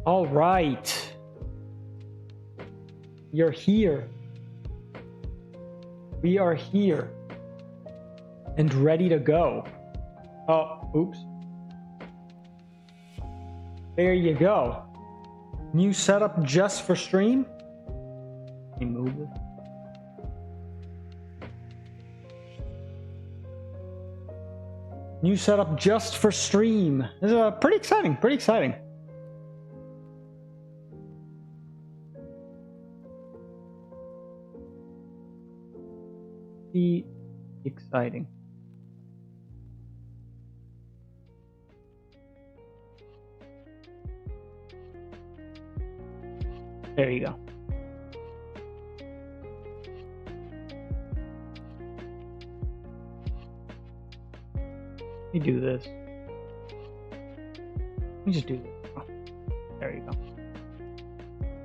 All right. You're here. We are here. And ready to go. Oh, oops. There you go. New setup just for stream. Let me move it. New setup just for stream. This is pretty exciting, pretty exciting. Be exciting. There you go. Let me do this. Let me just do this. Oh, there you go.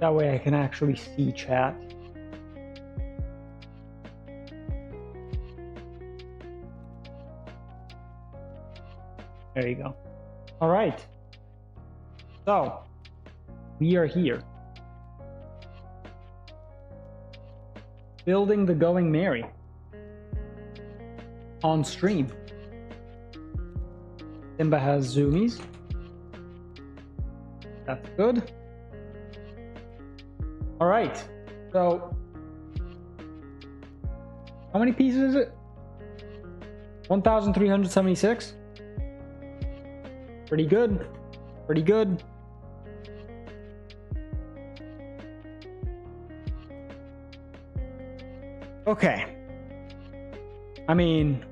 That way I can actually see chat. There you go. All right. So, we are here. Building the Going Merry. On stream. Simba has zoomies. That's good. All right. So, how many pieces is it? 1,376. Pretty good. Pretty good. Okay. I mean,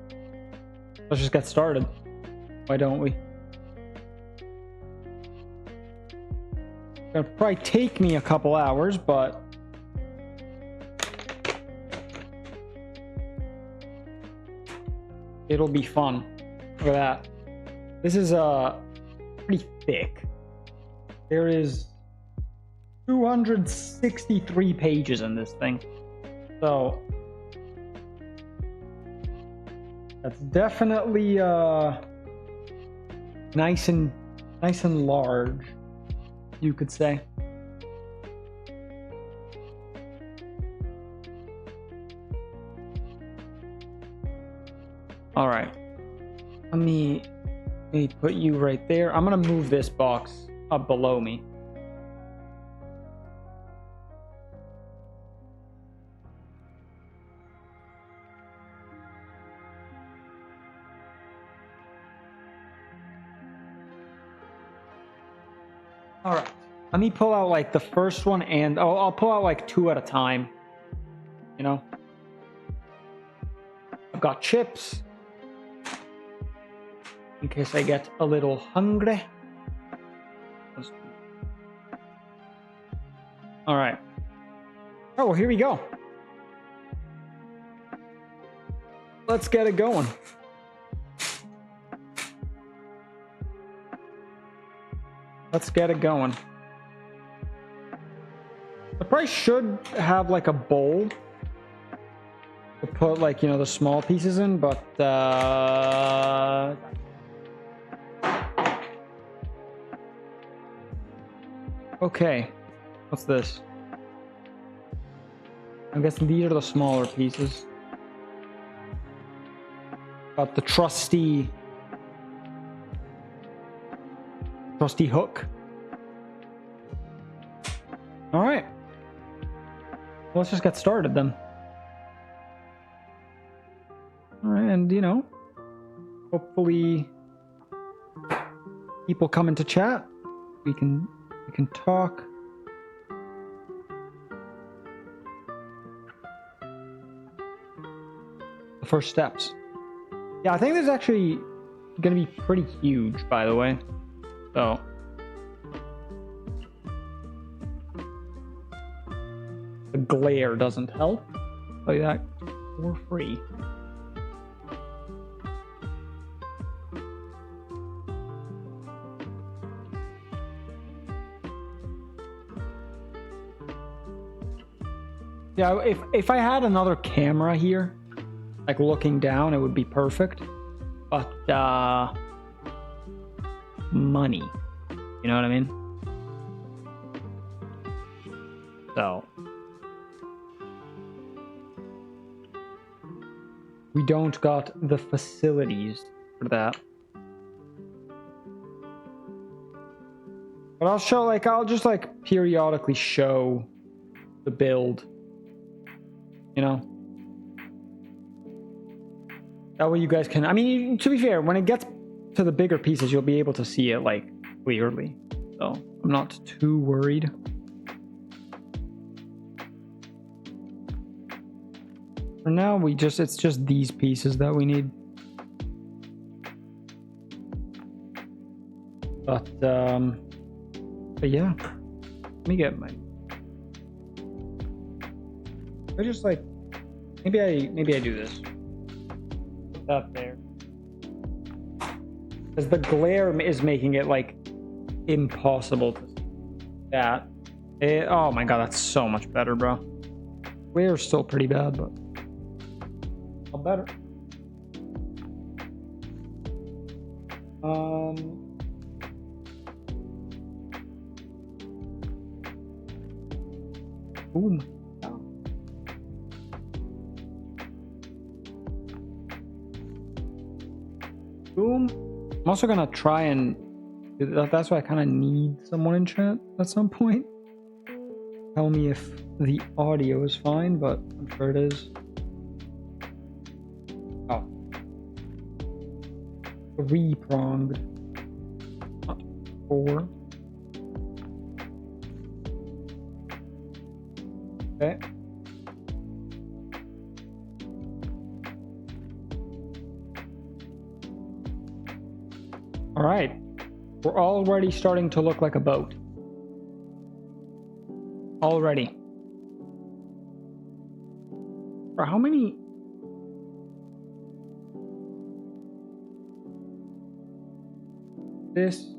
let's just get started. Why don't we? It'll probably take me a couple hours, but it'll be fun. Look at that. This is pretty thick. There is 263 pages in this thing. So that's definitely nice and large, you could say. All right. Let me put you right there. I'm gonna move this box up below me. All right. Let me pull out like the first one, and I'll pull out like two at a time. You know, I've got chips in case I get a little hungry. All right. Oh, well, here we go. Let's get it going. Let's get it going. I probably should have like a bowl to put like, you know, the small pieces in, but okay. What's this? I'm guessing these are the smaller pieces. Got the trusty hook. All right. Let's just get started then. All right, and you know, hopefully people come into chat. We can talk. The first steps. Yeah, I think this is actually gonna be pretty huge, by the way. So the glare doesn't help. I'll tell you that for free. Yeah, if I had another camera here, like looking down, it would be perfect. But money, you know what I mean? So we don't got the facilities for that. But I'll show, like, I'll just, like, periodically show the build, you know? That way you guys can, I mean, to be fair, when it gets to the bigger pieces, you'll be able to see it, like, clearly. So I'm not too worried. For now, it's just these pieces that we need. But yeah, let me get my. I just like, maybe I do this. Put that there, because the glare is making it like impossible to see that. Oh my god, that's so much better, bro. Glare's still pretty bad, but all better. Boom. Boom. I'm also gonna try and that's why I kind of need someone in chat at some point. Tell me if the audio is fine, but I'm sure it is. Oh. 3-pronged. Not 4. Okay. All right. We're already starting to look like a boat. Already. For how many? This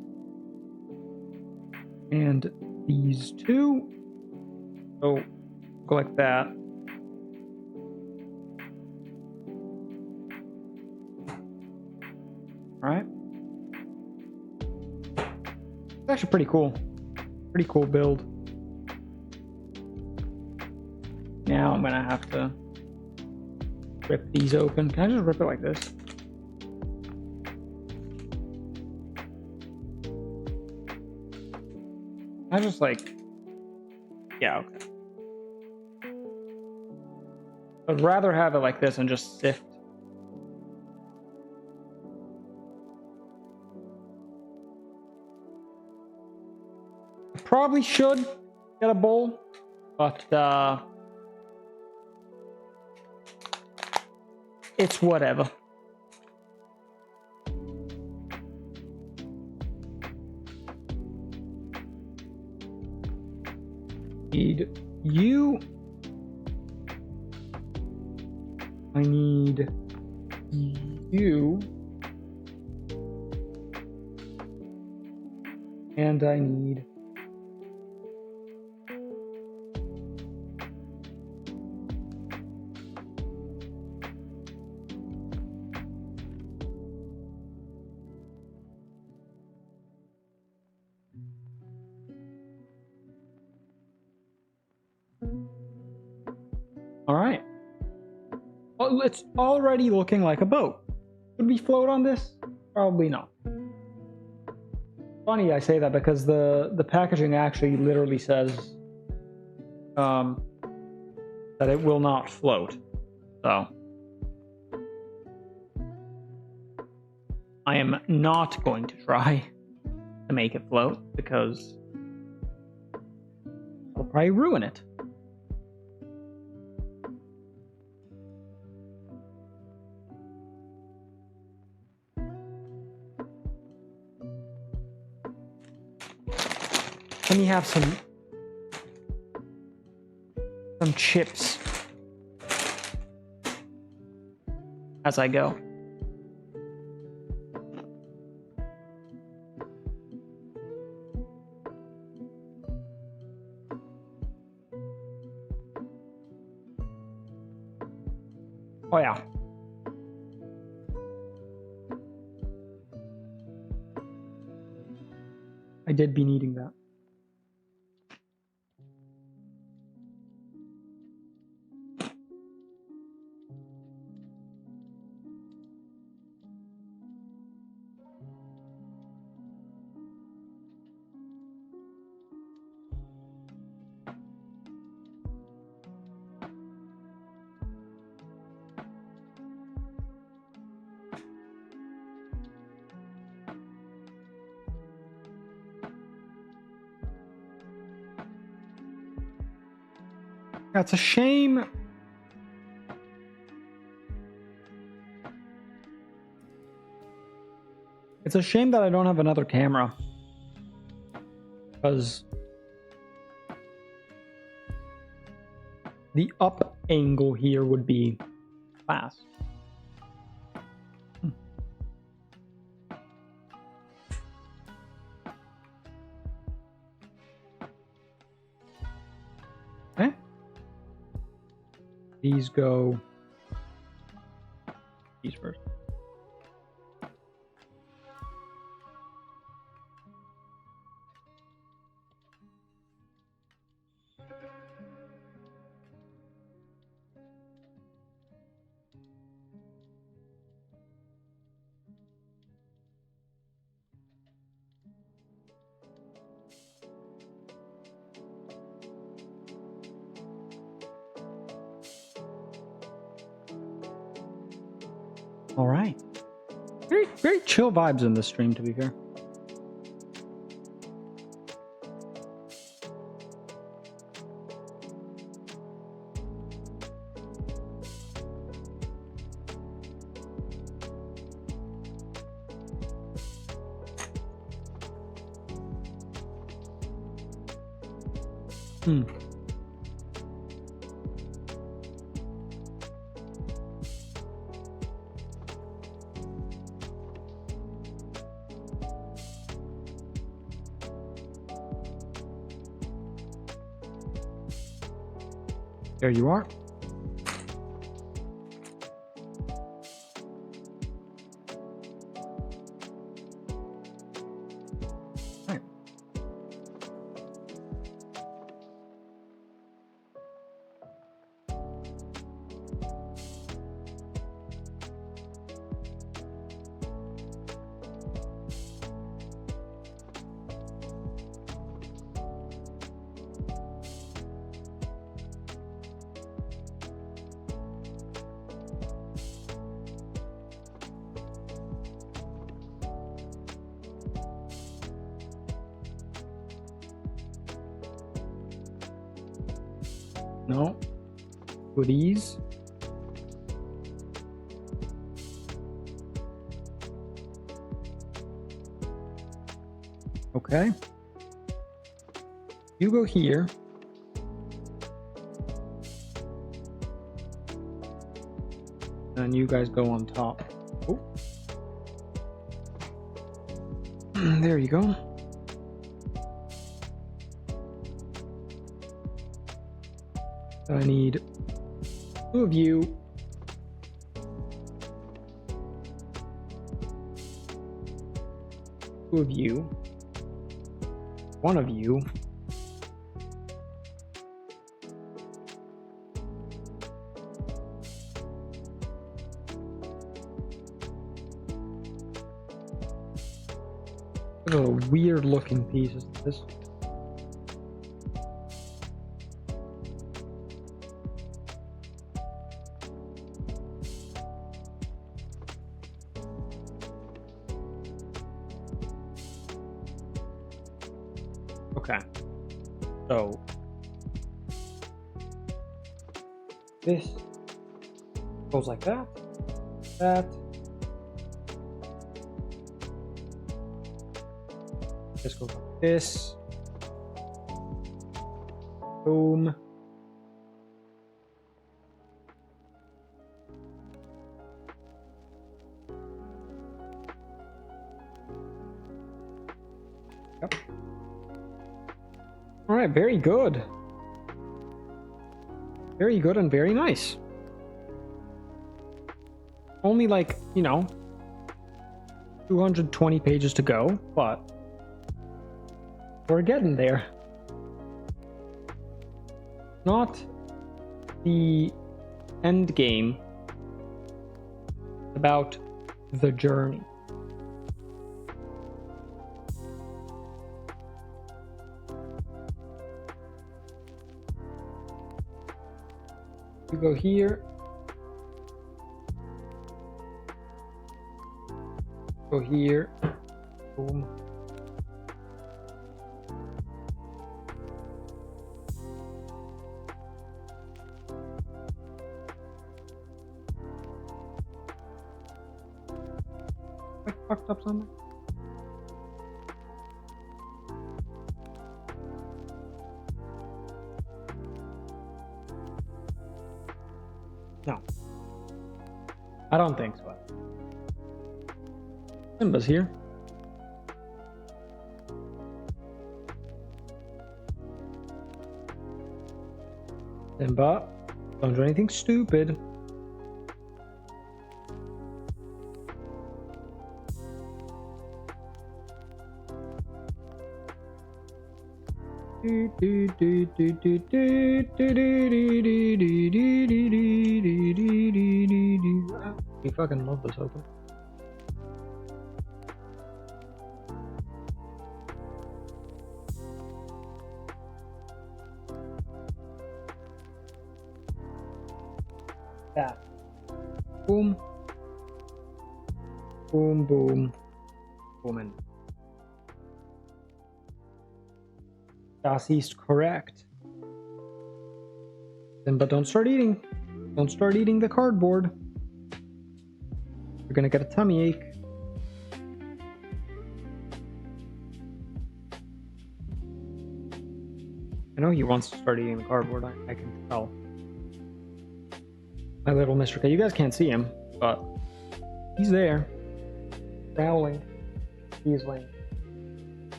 and these two. So go like that. All right. It's actually pretty cool. Pretty cool build. Now I'm gonna have to rip these open. Can I just rip it like this? I just like, yeah, okay. I'd rather have it like this and just sift. I probably should get a bowl, but it's whatever. Need you. I need you. And I need all right. Well, it's already looking like a boat. Would we float on this? Probably not. Funny I say that because the packaging actually literally says that it will not float. So I am not going to try to make it float because I'll probably ruin it. Let me have some chips as I go. Oh yeah. I did be needing that. That's a shame. It's a shame that I don't have another camera. Because the up angle here would be fast. Okay. These go. These first. All right. Very chill vibes in this stream, to be fair. There you are. Right. No. For these. Okay. You go here. And you guys go on top. Oh. There you go. So I need 2 of you. Two of you. 1 of you. Look at the weird looking pieces of this. Okay, so this goes like that, this goes like this, boom, yep. All right, very good. Very good and very nice. Only like, 220 pages to go, but we're getting there. Not the end game, about the journey. You go here. Go here. Boom. like fucked up something? No. I don't think so. Simba's here. Simba, don't do anything stupid. You fucking love this open. That. Boom. Boom, boom. Woman. Das ist correct. Then, but don't start eating. Don't start eating the cardboard. You're gonna get a tummy ache. I know he wants to start eating the cardboard. I can tell. My little Mr. K. You guys can't see him, but he's there. Growling. He's laying.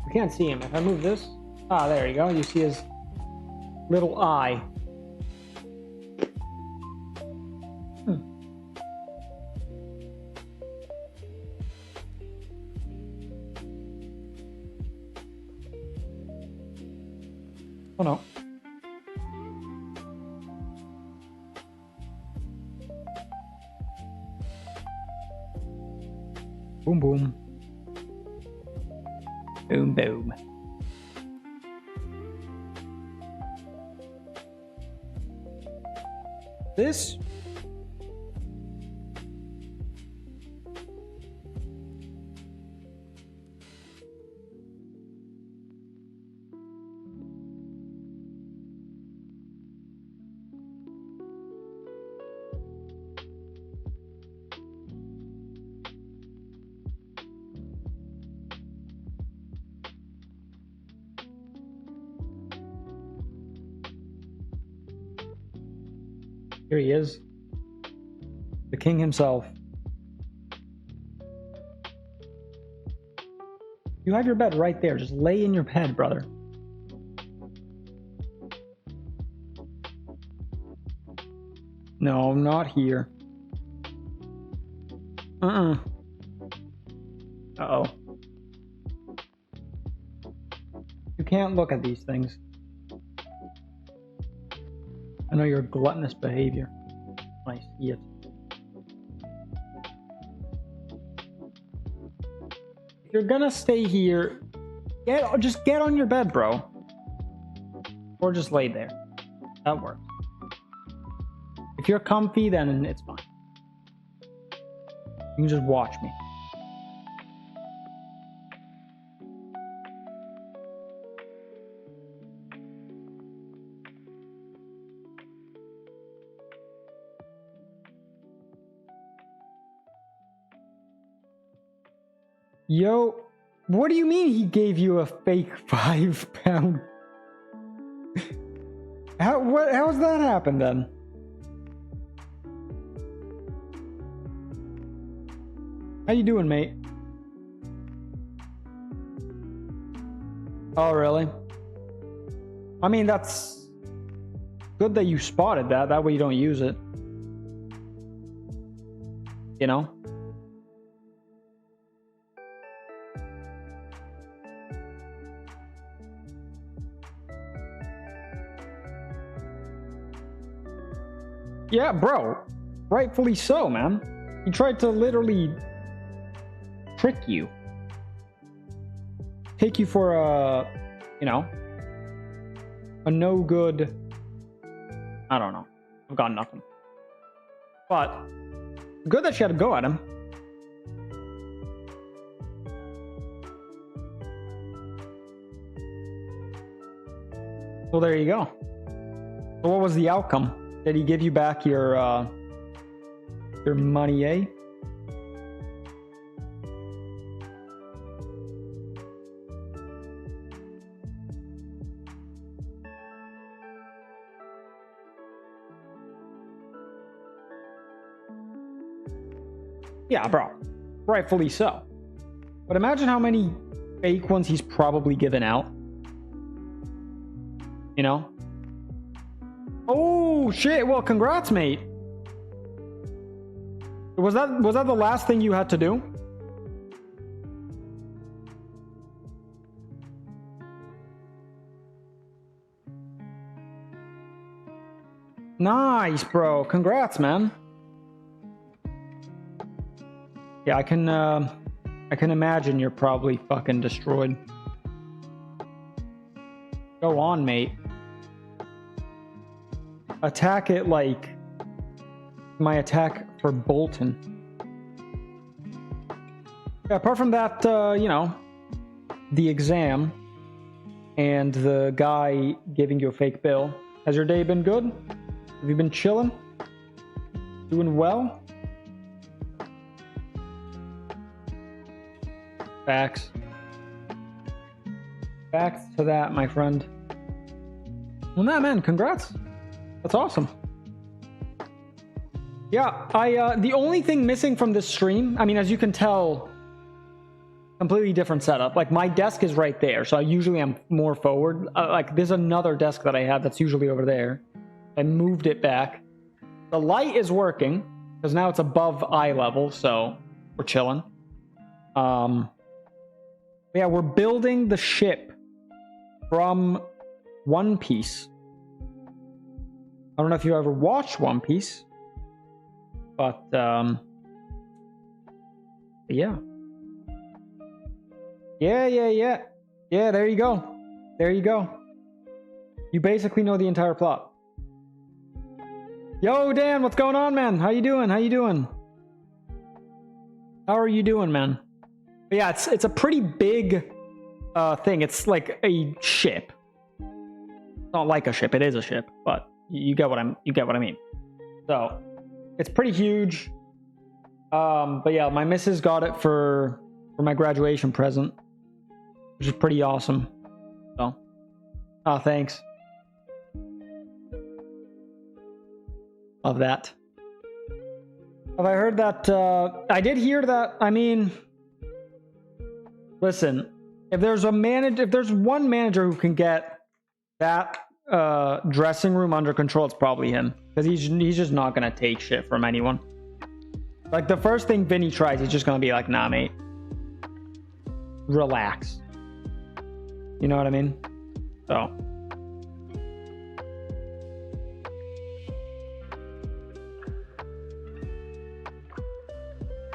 You can't see him. If I move this, there you go. You see his little eye. Oh no. Boom boom. Boom boom. This here he is. The king himself. You have your bed right there. Just lay in your bed, brother. No, not here. Uh-oh. You can't look at these things. I know your gluttonous behavior. I see it. If you're gonna stay here, just get on your bed, bro. Or just lay there. That works. If you're comfy, then it's fine. You can just watch me. Yo, what do you mean he gave you a fake £5? How's that happen then? How you doing, mate? Oh, really? I mean, that's good that you spotted that. That way you don't use it. You know? Yeah, bro. Rightfully so, man. He tried to literally trick you. Take you for a, you know, a no good. I don't know. I've got nothing. But good that she had to go at him. Well, there you go. So what was the outcome? Did he give you back your money, eh? Yeah, bro. Rightfully so. But imagine how many fake ones he's probably given out. You know? Oh, shit. Well, congrats, mate. Was that the last thing you had to do? Nice, bro. Congrats, man. Yeah, I can imagine you're probably fucking destroyed. Go on, mate. Attack it like my attack for Bolton. Yeah, apart from that, you know, the exam and the guy giving you a fake bill. Has your day been good? Have you been chilling? Doing well? Facts. Facts to that, my friend. Well, nah, man, congrats. That's awesome. Yeah, the only thing missing from this stream, I mean, as you can tell, completely different setup. Like, my desk is right there, so I usually am more forward. Like, there's another desk that I have that's usually over there. I moved it back. The light is working, because now it's above eye level, so we're chilling. Yeah, we're building the ship from One Piece. I don't know if you ever watched One Piece, but yeah. Yeah, there you go. There you go. You basically know the entire plot. Yo, Dan, what's going on, man? How you doing? How you doing? How are you doing, man? But yeah, it's a pretty big thing. It's like a ship. It's not like a ship. It is a ship, but you get what I mean. So it's pretty huge. But yeah, my missus got it for my graduation present, which is pretty awesome. So, thanks. Love that. Have I heard that? I did hear that. I mean, listen, if there's one manager who can get that dressing room under control, it's probably him, because he's just not gonna take shit from anyone. Like, the first thing Vinny tries, he's just gonna be like, nah, mate, relax. You know what I mean? So.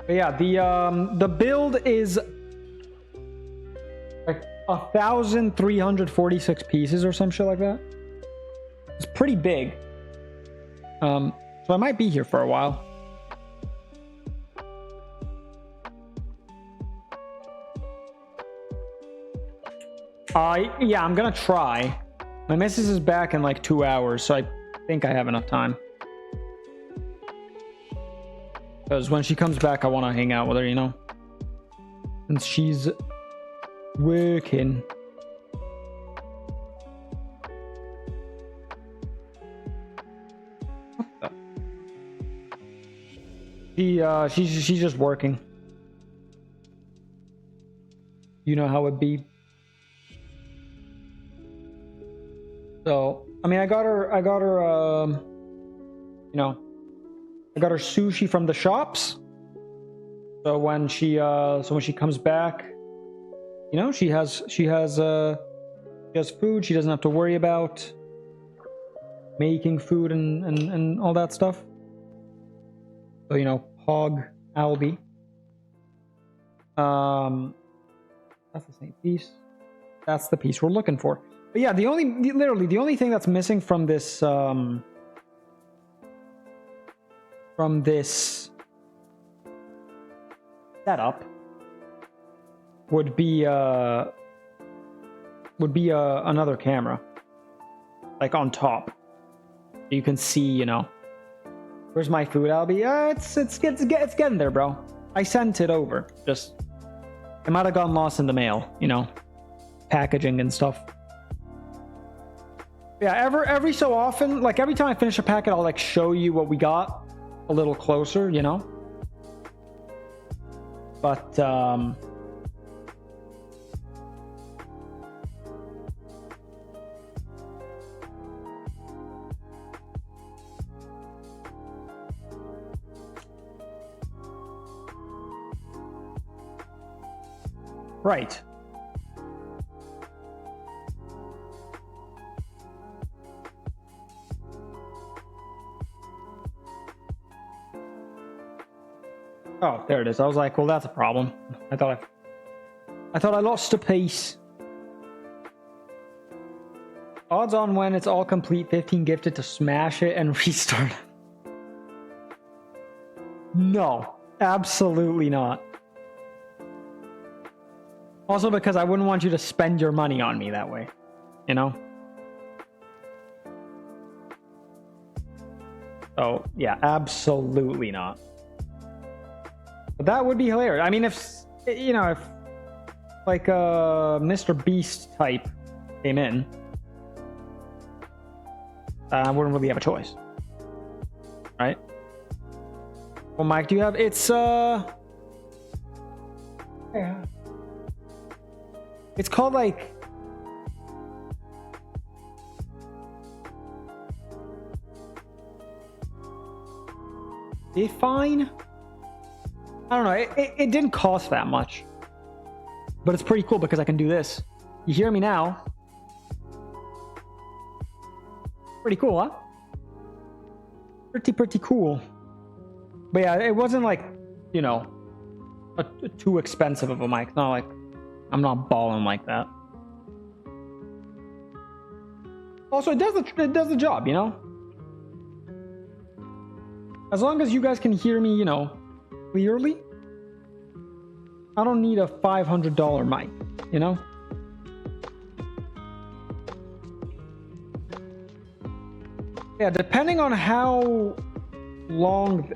But yeah, the build is like 1,346 pieces or some shit like that. It's pretty big. So I might be here for a while. Yeah, I'm gonna try. My missus is back in like 2 hours, so I think I have enough time. Because when she comes back, I want to hang out with her, you know? And she's working. What the? She's just working. You know how it be. So, I mean, I got her, you know, I got her sushi from the shops. So when she comes back, you know, she has food. She doesn't have to worry about making food and all that stuff. So, you know, Pog Albie. That's the same piece. That's the piece we're looking for. But yeah, literally the only thing that's missing from this setup would be another camera. like on top. You can see, you know. Where's my food, Albie? It's getting there, bro. I sent it over. Just it might have gotten lost in the mail, you know, packaging and stuff. Yeah, every so often, like every time I finish a packet, I'll like show you what we got a little closer, you know. But right. Oh, there it is. I was like, well, that's a problem. I thought I lost a piece. Odds on when it's all complete, 15 gifted to smash it and restart. No, absolutely not. Also because I wouldn't want you to spend your money on me that way, you know? Oh, yeah, absolutely not. But that would be hilarious. I mean, if, you know, if like a Mr. Beast type came in, I wouldn't really have a choice. Right? Well, Mike, do you have, it's, yeah. It's called like, Define? I don't know. It didn't cost that much, but it's pretty cool because I can do this. You hear me now? Pretty cool, huh? Pretty cool. But yeah, it wasn't like, you know, too expensive of a mic. Not like I'm not balling like that. Also, it does the job, you know. As long as you guys can hear me, you know, clearly, I don't need a $500 mic, you know? Yeah, depending on how long...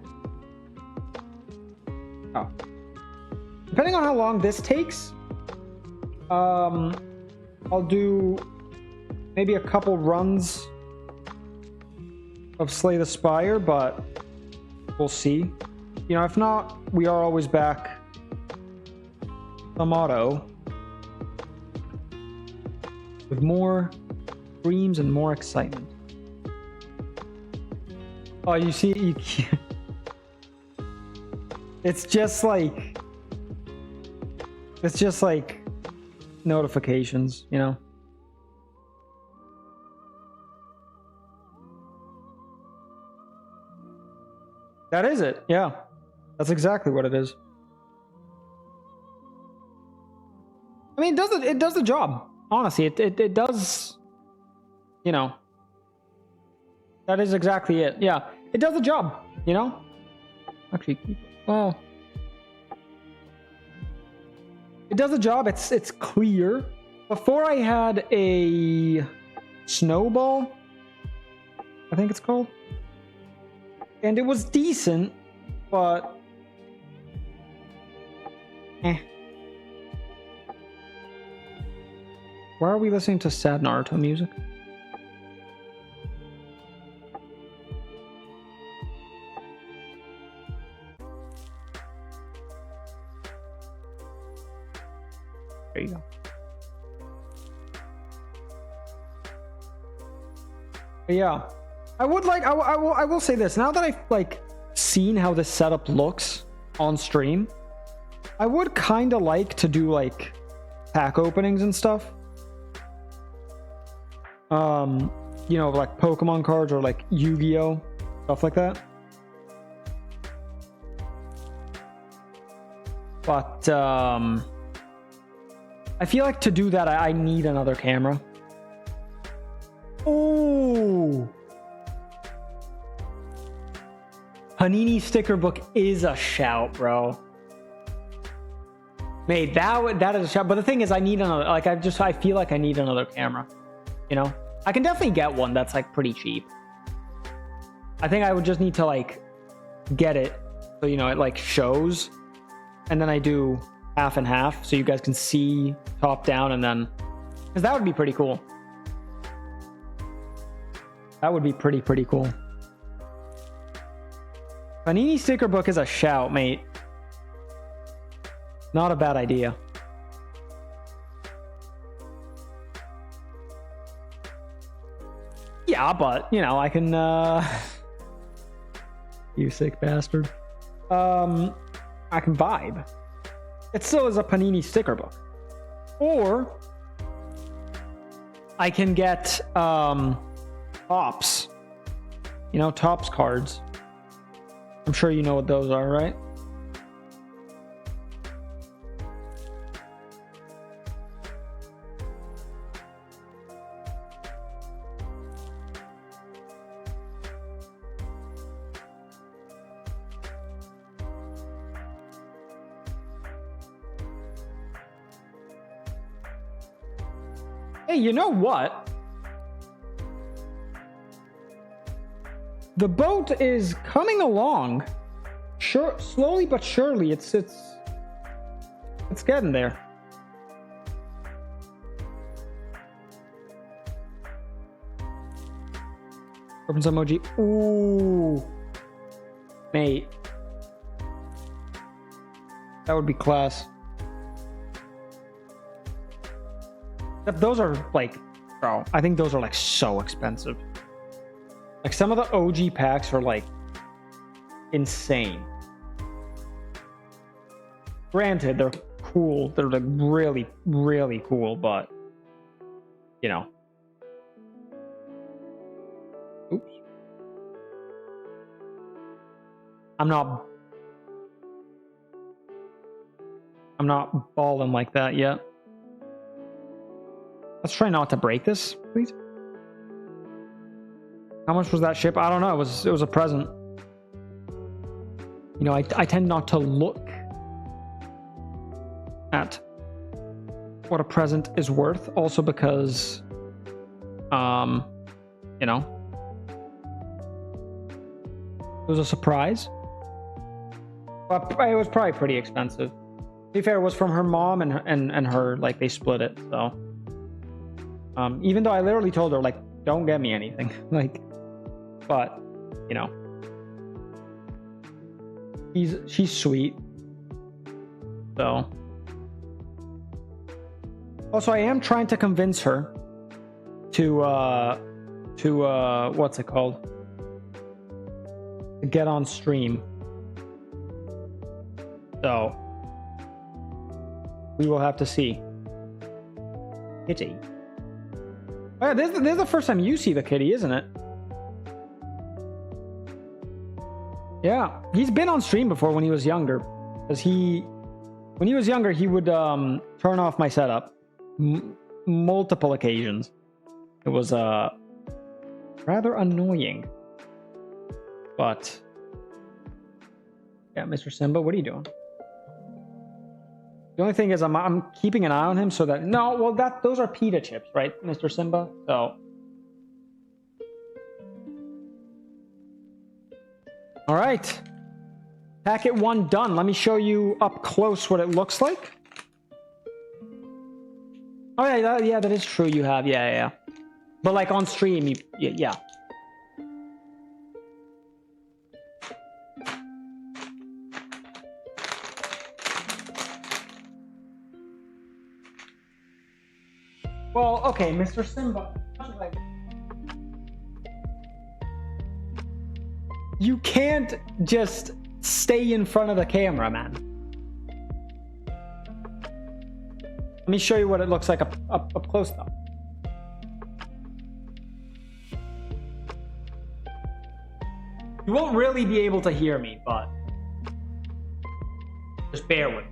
Depending on how long this takes, I'll do maybe a couple runs of Slay the Spire, but we'll see. You know, if not, we are always back. Some auto with more dreams and more excitement. Oh, you see, you can't. It's just like notifications, you know. That is it. Yeah. That's exactly what it is. I mean, it does the job. Honestly, it does, you know. That is exactly it. Yeah. It does the job, you know? Actually, well, it does the job. It's clear. Before I had a Snowball, I think it's called. And it was decent, but Why are we listening to sad Naruto music? There you go. But yeah, I will say this. Now that I've like seen how this setup looks on stream, I would kind of like to do like pack openings and stuff. You know, like Pokemon cards or like Yu-Gi-Oh, stuff like that. But I feel like to do that, I need another camera. Oh, Panini sticker book is a shout, bro. Mate, that is a shout. But the thing is, I need another. Like I feel like I need another camera. You know, I can definitely get one that's like pretty cheap. I think I would just need to like get it so you know it like shows, and then I do half and half so you guys can see top down, and then because that would be pretty cool. That would be pretty cool. Panini sticker book is a shout, mate. Not a bad idea. Yeah, but you know, I can you sick bastard. I can vibe. It still is a Panini sticker book. Or I can get Topps. You know, Topps cards. I'm sure you know what those are, right? Hey, you know what? The boat is coming along. Sure, slowly but surely. It's getting there. Opens emoji. Ooh, mate, that would be class. Those are like, bro, I think those are like so expensive. Like some of the OG packs are like insane. Granted, they're cool. They're like really cool, but you know. Oops. I'm not balling like that yet. Let's try not to break this, please. How much was that ship? I don't know. It was a present. You know, I tend not to look at what a present is worth, also because, you know, it was a surprise. But it was probably pretty expensive. To be fair, it was from her mom and her, like, they split it, so. Even though I literally told her, like, don't get me anything. Like, but, you know. She's sweet. So. Also, I am trying to convince her to what's it called? To get on stream. So. We will have to see. Kitty. Oh, yeah, this is the first time you see the kitty, isn't it? Yeah, he's been on stream before when he was younger. Because when he was younger, he would turn off my setup. Multiple occasions. It was rather annoying. But, yeah, Mr. Simba, what are you doing? The only thing is I'm keeping an eye on him so that... No, well, those are pita chips, right, Mr. Simba? So... All right. Packet 1 done. Let me show you up close what it looks like. Oh, yeah, that is true. You have, yeah. But, like, on stream, yeah. Well, okay, Mr. Simba. You can't just stay in front of the camera, man. Let me show you what it looks like up close, though. You won't really be able to hear me, but just bear with me.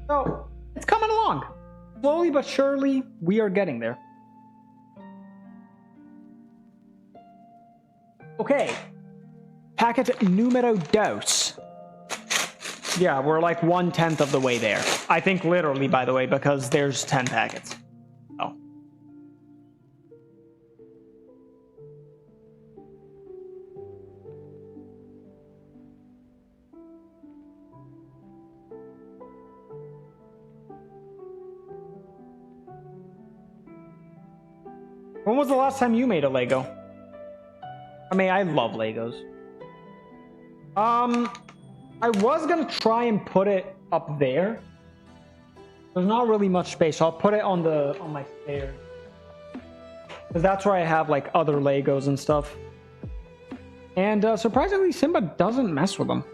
So, it's coming along. Slowly but surely, we are getting there. Okay. Packet numero dos. Yeah, we're like 1/10 of the way there. I think literally, by the way, because there's 10 packets. Oh. When was the last time you made a Lego? I mean, I love Legos. I was gonna try and put it up there. There's not really much space, so I'll put it on my stairs. Because that's where I have like other Legos and stuff. And surprisingly, Simba doesn't mess with them.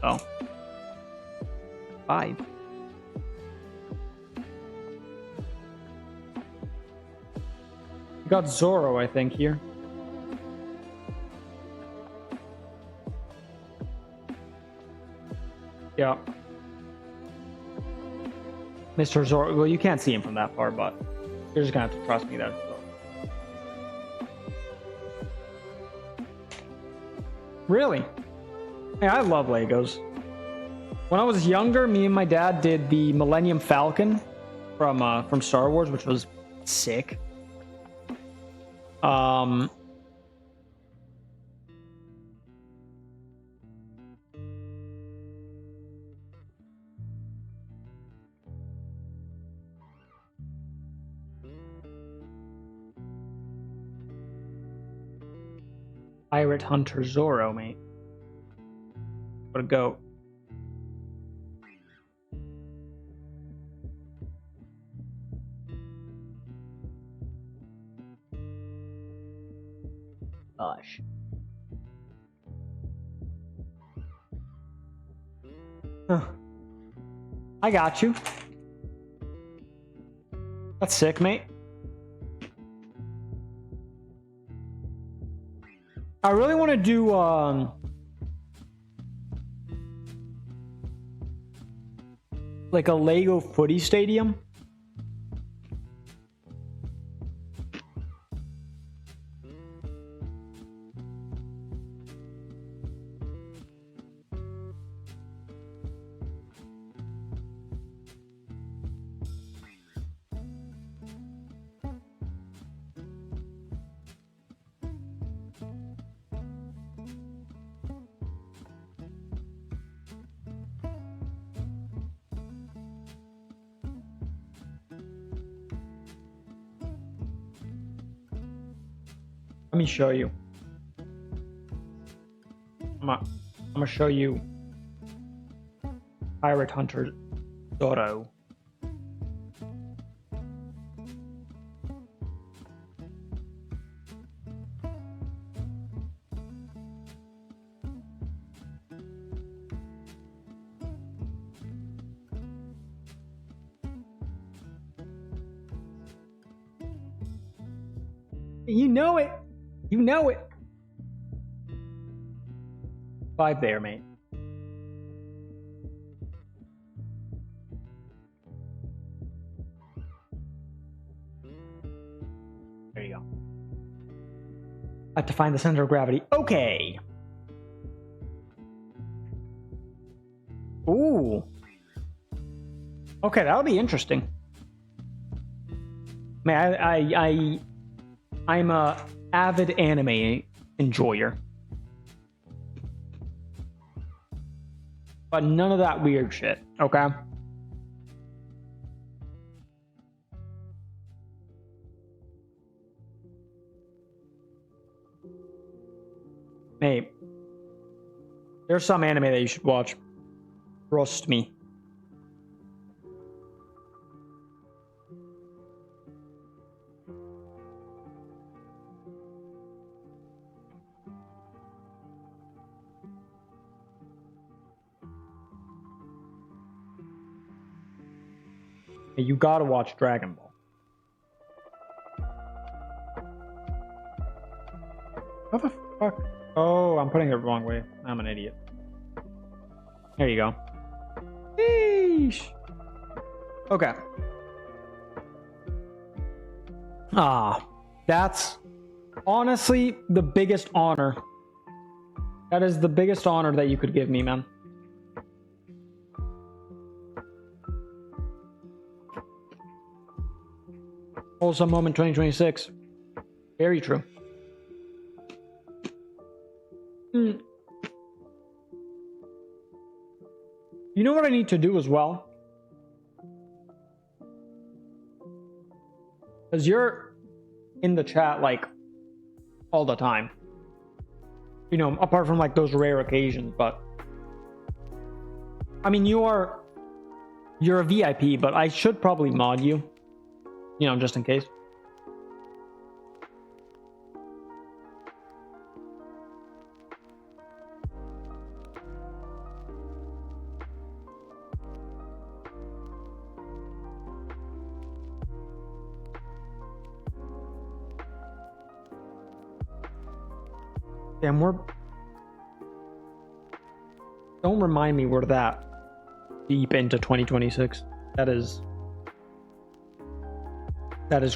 Oh. 5. We got Zoro, I think, here. Yeah. Mr. Zoro. Well, you can't see him from that far, but you're just gonna have to trust me there. Really? Yeah, I love Legos. When I was younger, me and my dad did the Millennium Falcon from Star Wars, which was sick. Pirate Hunter Zoro, mate. What a goat. Gosh. Huh. I got you. That's sick, mate. I really want to do like a Lego footy stadium. Let me show you. I'm gonna show you Pirate Hunter Zoro. You know it. You know it. 5 there, mate. There you go. I have to find the center of gravity. Okay. Ooh. Okay, that'll be interesting. Man, I'm a avid anime enjoyer. But none of that weird shit, okay? Hey, there's some anime that you should watch. Trust me. You gotta watch Dragon Ball. What the fuck? Oh, I'm putting it the wrong way. I'm an idiot. There you go. Sheesh. Okay. That's honestly the biggest honor That is the biggest honor that you could give me, man. Also, moment 2026. Very true. You know what I need to do as well? Because you're in the chat like all the time. You know, apart from like those rare occasions, but I mean you're a VIP, but I should probably mod you. You know, just in case. Damn, don't remind me we're that deep into 2026. That is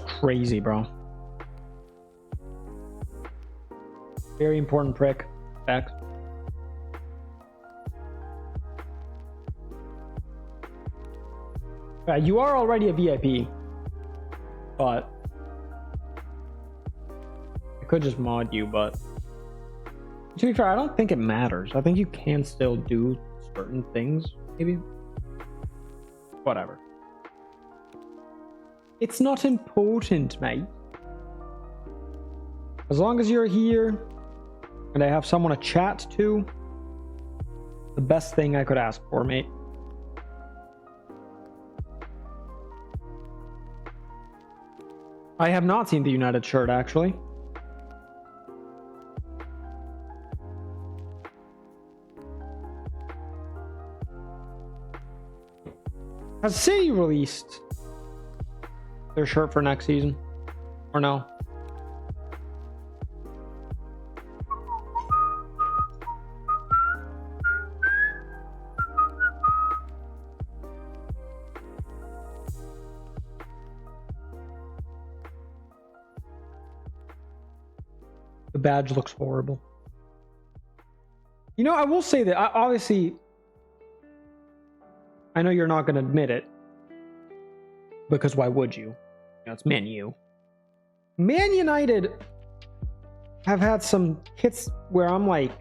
crazy, bro. Very important prick. Facts. You are already a VIP, but I could just mod you, but to be fair, I don't think it matters. I think you can still do certain things, maybe. Whatever. It's not important, mate. As long as you're here and I have someone to chat to, the best thing I could ask for, mate. I have not seen the United shirt, actually. Has City released their shirt for next season? Or no? The badge looks horrible. You know, I will say that obviously I know you're not going to admit it, because why would you? You know, it's Man U. Man United have had some kits where I'm like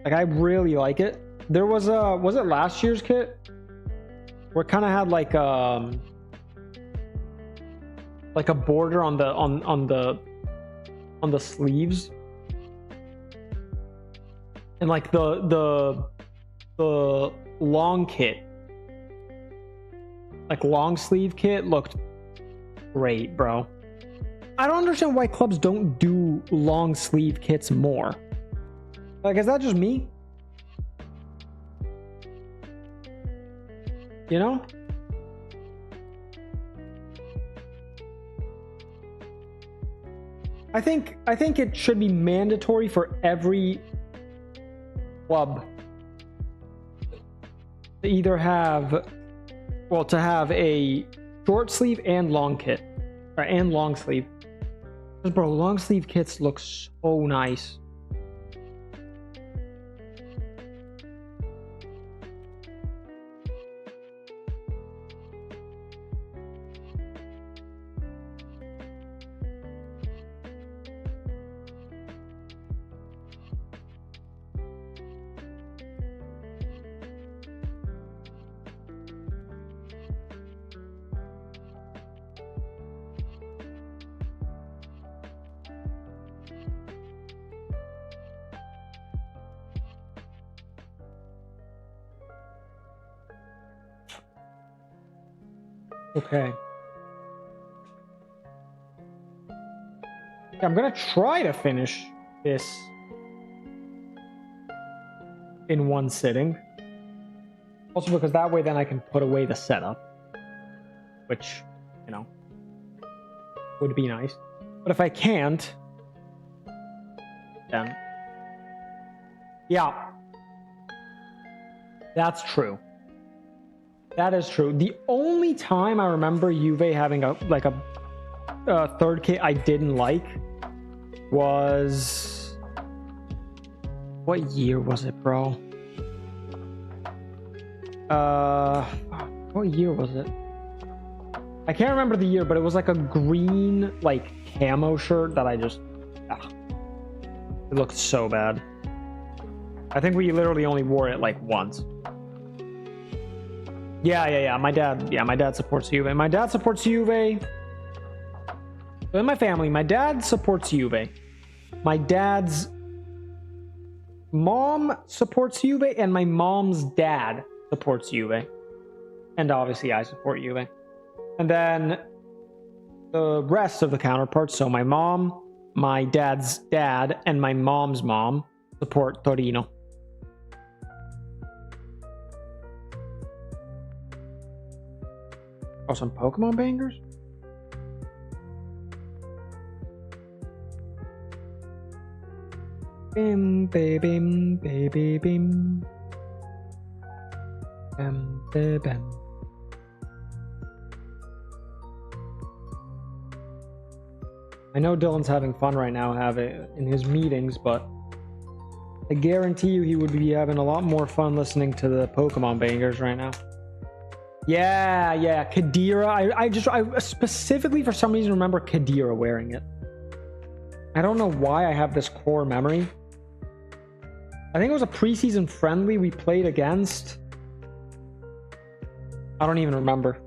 I really like it. There was it last year's kit where it kind of had like a border on the sleeves, and like the long kit, like long sleeve kit, looked great, bro. I don't understand why clubs don't do long sleeve kits more. Like, is that just me? You know? I think it should be mandatory for every club to either have, well, to have a short sleeve and long kit, or and long sleeve. Because, bro, long sleeve kits look so nice. Okay. I'm gonna try to finish this in one sitting. Also because that way then I can put away the setup, which, you know, would be nice. But if I can't, then yeah, that's true. That is true. The only time I remember Juve having a third kit I didn't like was What year was it, bro? What year was it? I can't remember the year, but it was like a green, like, camo shirt that I just... It looked so bad. I think we literally only wore it, like, once. Yeah. My dad supports Juve. My dad supports Juve. In my family, my dad supports Juve. My dad's mom supports Juve, and my mom's dad supports Juve. And obviously, I support Juve. And then the rest of the counterparts, so my mom, my dad's dad, and my mom's mom support Torino. Oh, some Pokemon bangers? Bim, bim, baby, bim. Bim, bim. I know Dylan's having fun right now in his meetings, but I guarantee you he would be having a lot more fun listening to the Pokemon bangers right now. Yeah, Kadira. I specifically for some reason remember Kadira wearing it. I don't know why I have this core memory. I think it was a preseason friendly we played against. I don't even remember.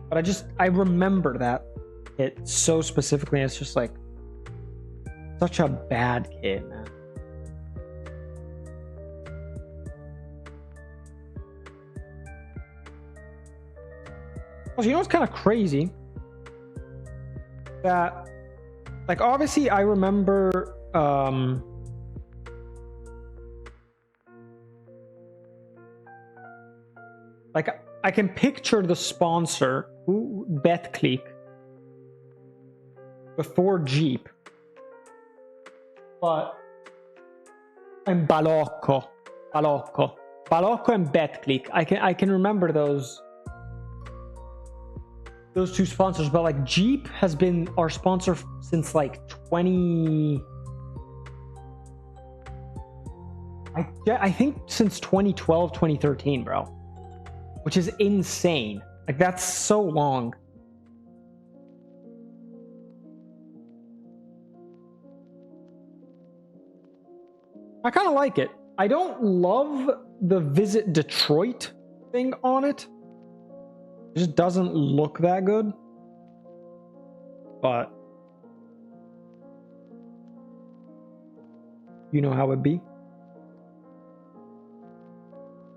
But I remember that it so specifically. It's just like such a bad kid, man. Also, you know what's kind of crazy? That, like, obviously I remember like I can picture the sponsor, BetClick, before Jeep. But and Balocco and BetClick. I can remember those two sponsors, but like Jeep has been our sponsor since like 20. I think since 2012, 2013, bro, which is insane. Like that's so long. I kind of like it. I don't love the Visit Detroit thing on it. It just doesn't look that good. But you know how it'd be.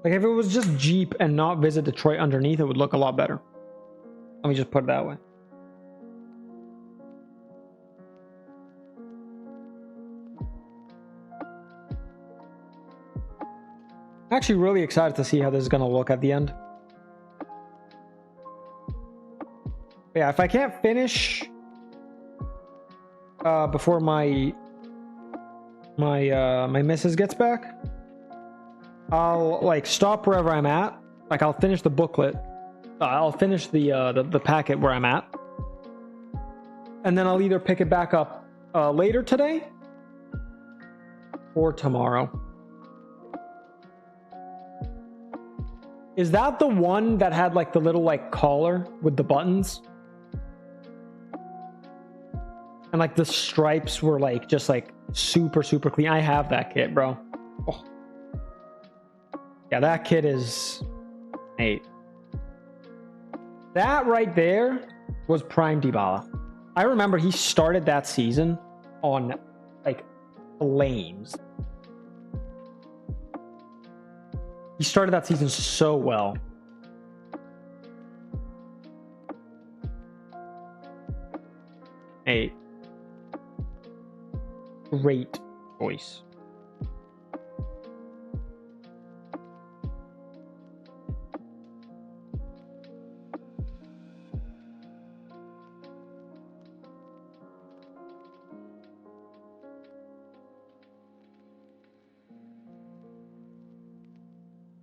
Like if it was just Jeep and not Visit Detroit underneath, it would look a lot better. Let me just put it that way. I'm actually really excited to see how this is going to look at the end. Yeah, if I can't finish before my missus gets back, I'll like stop wherever I'm at. Like I'll finish the booklet. I'll finish the packet where I'm at, and then I'll either pick it back up later today or tomorrow. Is that the one that had like the little like collar with the buttons? And like the stripes were like just like super clean. I have that kit, bro. Oh. Yeah, that kit is 8. That right there was prime Dybala. I remember he started that season on like flames. He started that season so well. A great choice.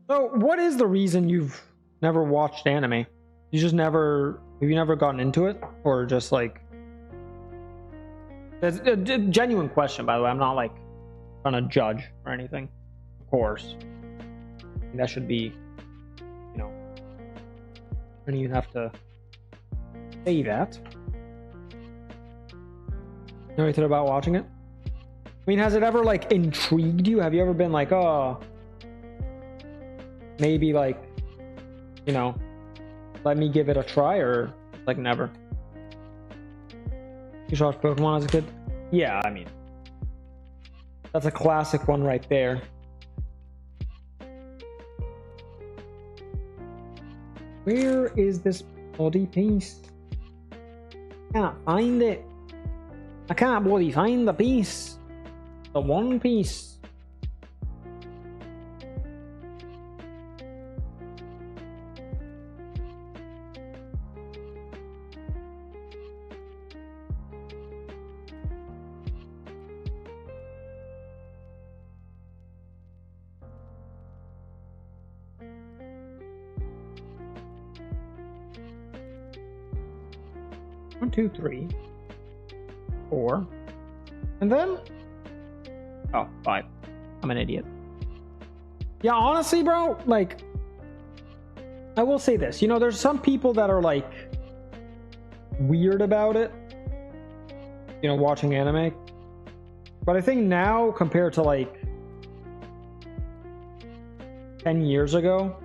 So, what is the reason you've never watched anime? You just never... Have you never gotten into it? Or just like... It's a genuine question, by the way. I'm not like trying to judge or anything. Of course. That should be, you know, and you have to say that. You know anything about watching it? I mean, has it ever like intrigued you? Have you ever been like, oh, maybe like, you know, let me give it a try, or like never? You watched Pokemon as a kid? Yeah, I mean, that's a classic one right there. Where is this bloody piece? Can't find it. I can't bloody find the piece. The one piece. One, two, three, 4, and then, oh, 5. I'm an idiot. Yeah, honestly, bro, like, I will say this. You know, there's some people that are like weird about it, you know, watching anime. But I think now, compared to like 10 years ago,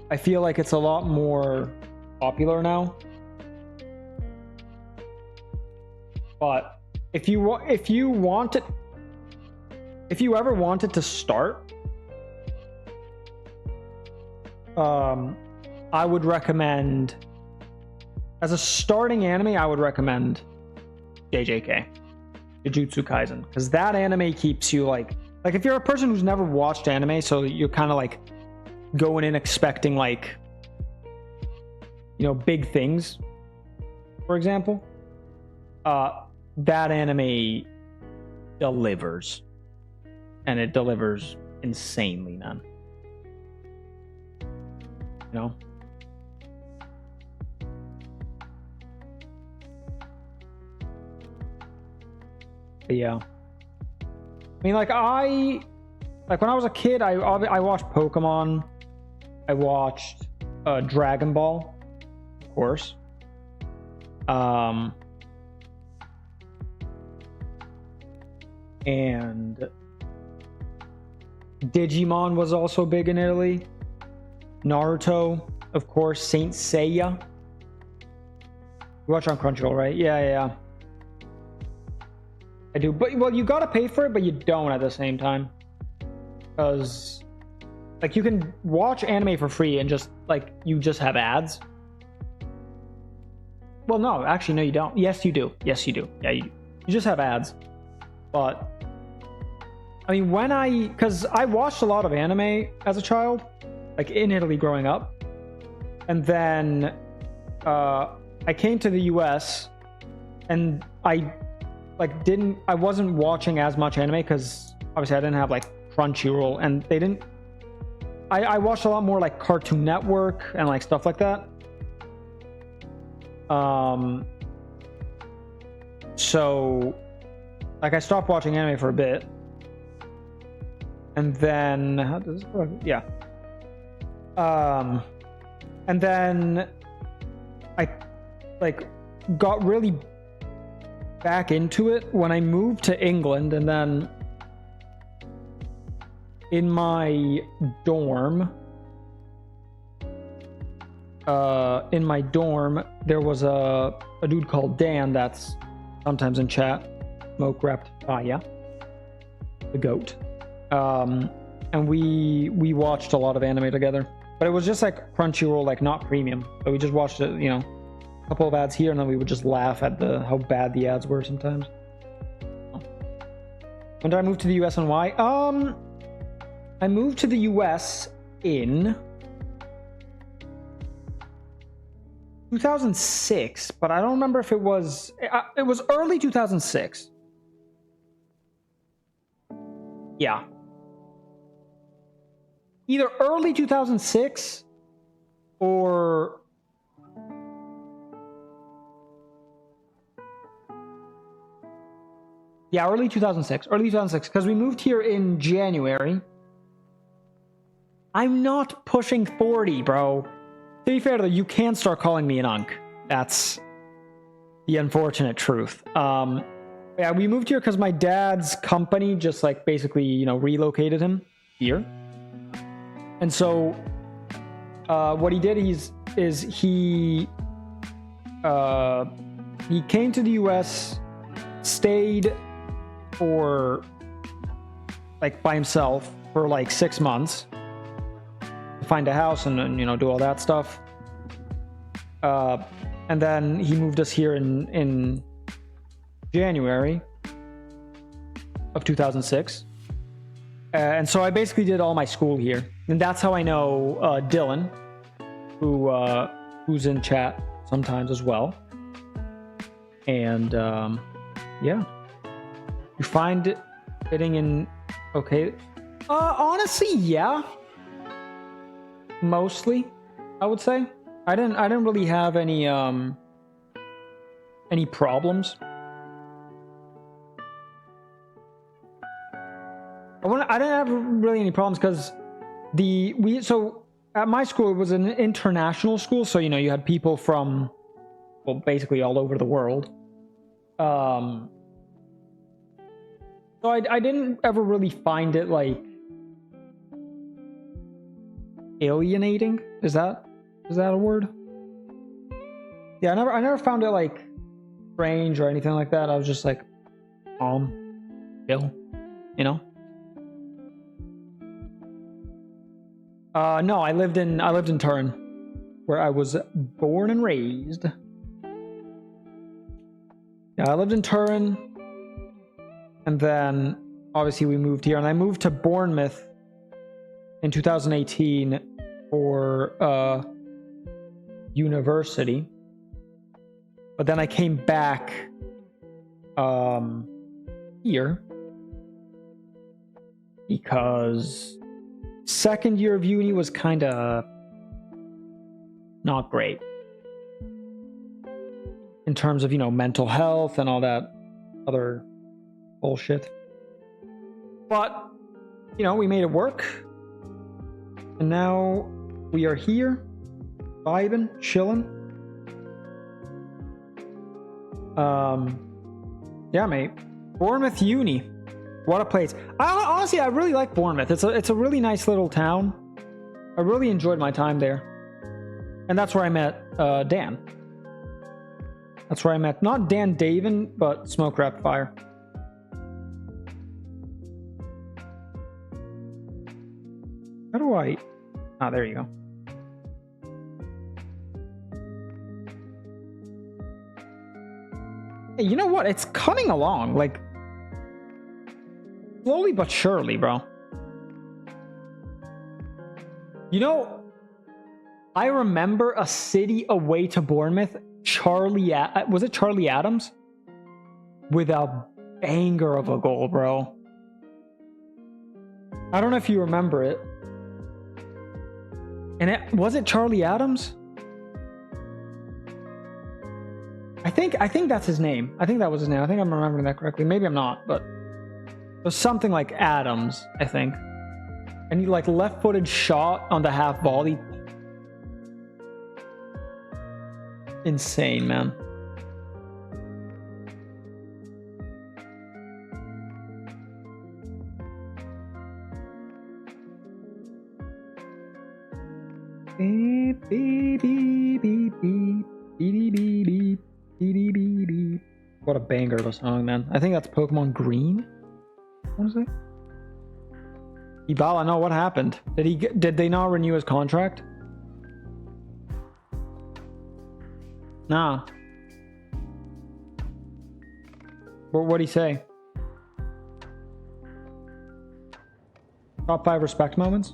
I feel like it's a lot more popular now. But if you ever wanted to start, I would recommend, as a starting anime, I would recommend JJK, Jujutsu Kaisen, because that anime keeps you like if you're a person who's never watched anime, so you're kind of like going in expecting like, you know, big things, for example, that anime delivers, and it delivers insanely, man. You know? But yeah. I mean, like when I was a kid, I watched Pokemon. I watched Dragon Ball, of course. And Digimon was also big in Italy. Naruto, of course. Saint Seiya. You watch on Crunchyroll, right? Yeah. I do. But, well, you gotta pay for it, but you don't at the same time. Because, like, you can watch anime for free and just, like, you just have ads. Well, no, actually, no, you don't. Yes, you do. Yes, you do. Yeah, you just have ads. But, I mean, because I watched a lot of anime as a child, like in Italy growing up. And then I came to the US and I wasn't watching as much anime because obviously I didn't have like Crunchyroll, and I watched a lot more like Cartoon Network and like stuff like that. So like I stopped watching anime for a bit, and then how does this work? Yeah. And then I like got really back into it when I moved to England, and then in my dorm there was a dude called Dan that's sometimes in chat, Smoke Repped Faya, the goat. And we watched a lot of anime together, but it was just like Crunchyroll, like not premium, but we just watched it, you know, a couple of ads here, and then we would just laugh at how bad the ads were sometimes. When did I move to the US and why? I moved to the US in 2006, but I don't remember if it was early 2006. Yeah. Either early 2006 or Yeah, early 2006. Early 2006. Because we moved here in January. I'm not pushing 40, bro. To be fair, though, you can start calling me an unk. That's the unfortunate truth. Yeah, we moved here because my dad's company just like basically, you know, relocated him here. And so what he did is he came to the US, stayed for like by himself for like 6 months to find a house and you know, do all that stuff. And then he moved us here in January of 2006. And so I basically did all my school here. And that's how I know Dylan, who's in chat sometimes as well. And yeah. You find it fitting in okay. Honestly, yeah. Mostly, I would say. I didn't really have any problems. I didn't have really any problems because so at my school it was an international school, so you know you had people from well basically all over the world. So I didn't ever really find it like alienating. Is that a word? Yeah, I never found it like strange or anything like that. I was just like chill, you know. No, I lived in Turin, where I was born and raised. Yeah, I lived in Turin, and then obviously we moved here, and I moved to Bournemouth in 2018 for university. But then I came back here because second year of uni was kind of not great in terms of, you know, mental health and all that other bullshit. But, you know, we made it work. And now we are here, vibing, chilling. Yeah, mate. Bournemouth Uni. What a place. Honestly, I really like Bournemouth. It's a really nice little town. I really enjoyed my time there. And that's where I met Dan. That's where I met not Dan Davin, but Smoke Rapid Fire. How do I... Ah, there you go. Hey, you know what? It's coming along, like... slowly but surely, bro. You know, I remember a city away to Bournemouth, was it Charlie Adams? With a banger of a goal, bro. I don't know if you remember it. And was it Charlie Adams? I think that's his name. I think that was his name. I think I'm remembering that correctly. Maybe I'm not, but it was something like Adams, I think. And he like left-footed shot on the half volley. Insane, man. Beep, beep, beep, beep, beep, beep, beep, beep, beep, beep, beep. What a banger of a song, man. I think that's Pokemon Green. What is it? Ibala, no, what happened? Did they not renew his contract? Nah. What'd he say? Top 5 respect moments?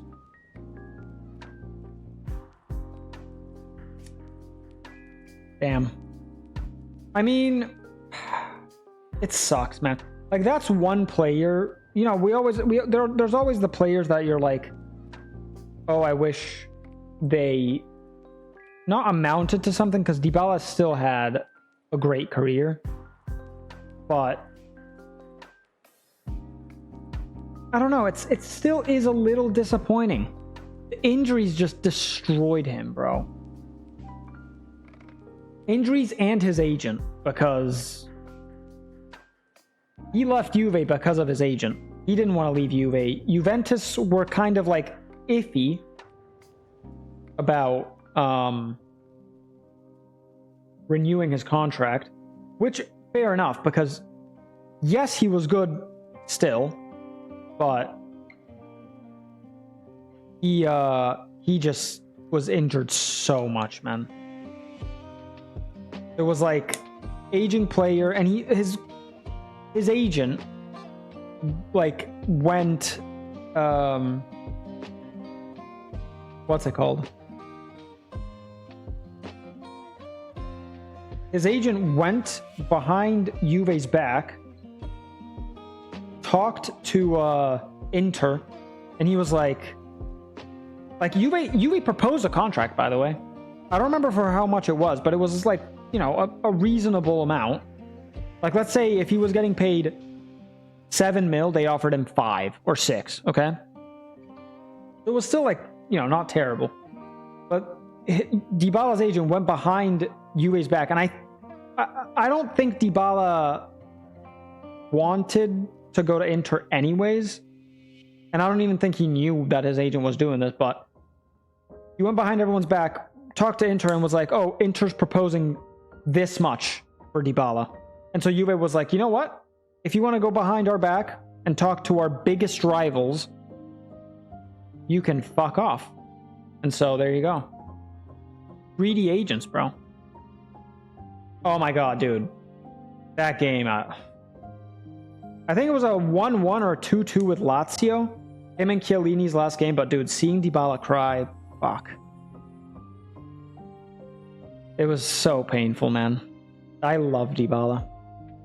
Damn. I mean, it sucks, man. Like, that's one player. You know, there's always the players that you're like, oh, I wish they not amounted to something, because Dybala still had a great career. But I don't know. It still is a little disappointing. The injuries just destroyed him, bro. Injuries and his agent, because he left Juve because of his agent. He didn't want to leave Juve. Juventus were kind of like iffy about renewing his contract, which fair enough, because yes, he was good still, but he just was injured so much, man. It was like aging player, and his agent like went what's it called? His agent went behind Juve's back, talked to Inter, and he was like Juve proposed a contract, by the way. I don't remember for how much it was, but it was just like, you know, a reasonable amount. Like, let's say if he was getting paid 7 mil, they offered him 5 or 6, okay? It was still like, you know, not terrible. But Dybala's agent went behind Juve's back, and I don't think Dybala wanted to go to Inter anyways. And I don't even think he knew that his agent was doing this, but he went behind everyone's back, talked to Inter, and was like, oh, Inter's proposing this much for Dybala. And so Juve was like, you know what? If you want to go behind our back and talk to our biggest rivals, you can fuck off. And so there you go. Greedy agents, bro. Oh my god, dude. That game, I think it was a 1-1 or a 2-2 with Lazio. Him and Chiellini's last game, but dude, seeing Dybala cry, fuck. It was so painful, man. I love Dybala.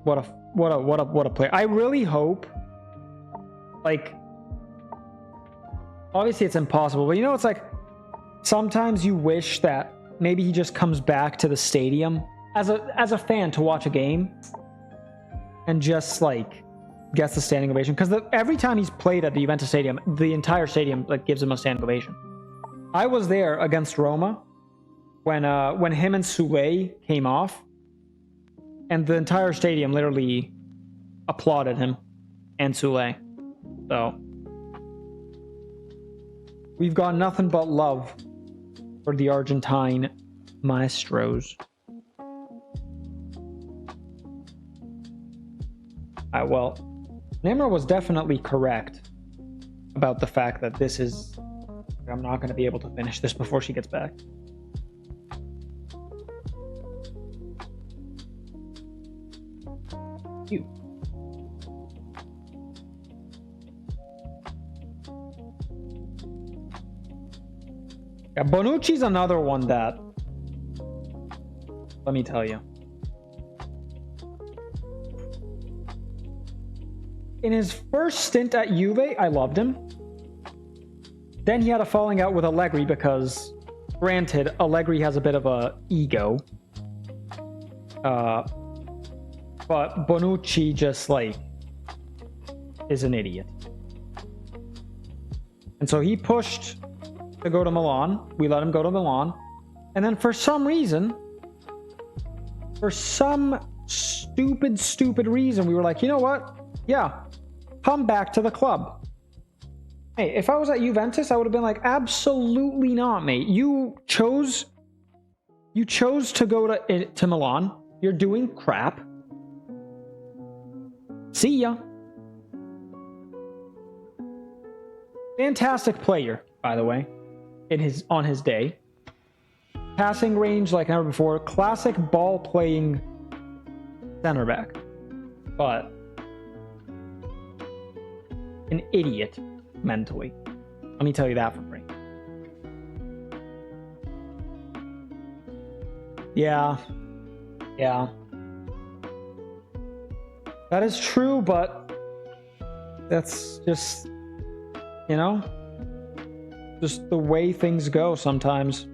What a player. I really hope, like, obviously it's impossible, but you know, it's like sometimes you wish that maybe he just comes back to the stadium as a fan to watch a game and just like gets the standing ovation, because every time he's played at the Juventus stadium, the entire stadium like gives him a standing ovation. I was there against Roma when him and Sule came off, and the entire stadium literally applauded him and Sule. So we've got nothing but love for the Argentine maestros. Well, Neymar was definitely correct about the fact that this is... I'm not going to be able to finish this before she gets back. You. Yeah, Bonucci's another one that... Let me tell you. In his first stint at Juve, I loved him. Then he had a falling out with Allegri because, granted, Allegri has a bit of a ego. But Bonucci just, like, is an idiot. And so he pushed to go to Milan. We let him go to Milan. And then for some reason, for some stupid reason, we were like, you know what? Yeah, come back to the club. Hey, if I was at Juventus, I would have been like, absolutely not, mate. You chose to go to Milan. You're doing crap. See ya. Fantastic player, by the way, on his day. Passing range like never before. Classic ball playing center back. But an idiot mentally. Let me tell you that for free. Yeah. That is true, but that's just, you know, just the way things go sometimes.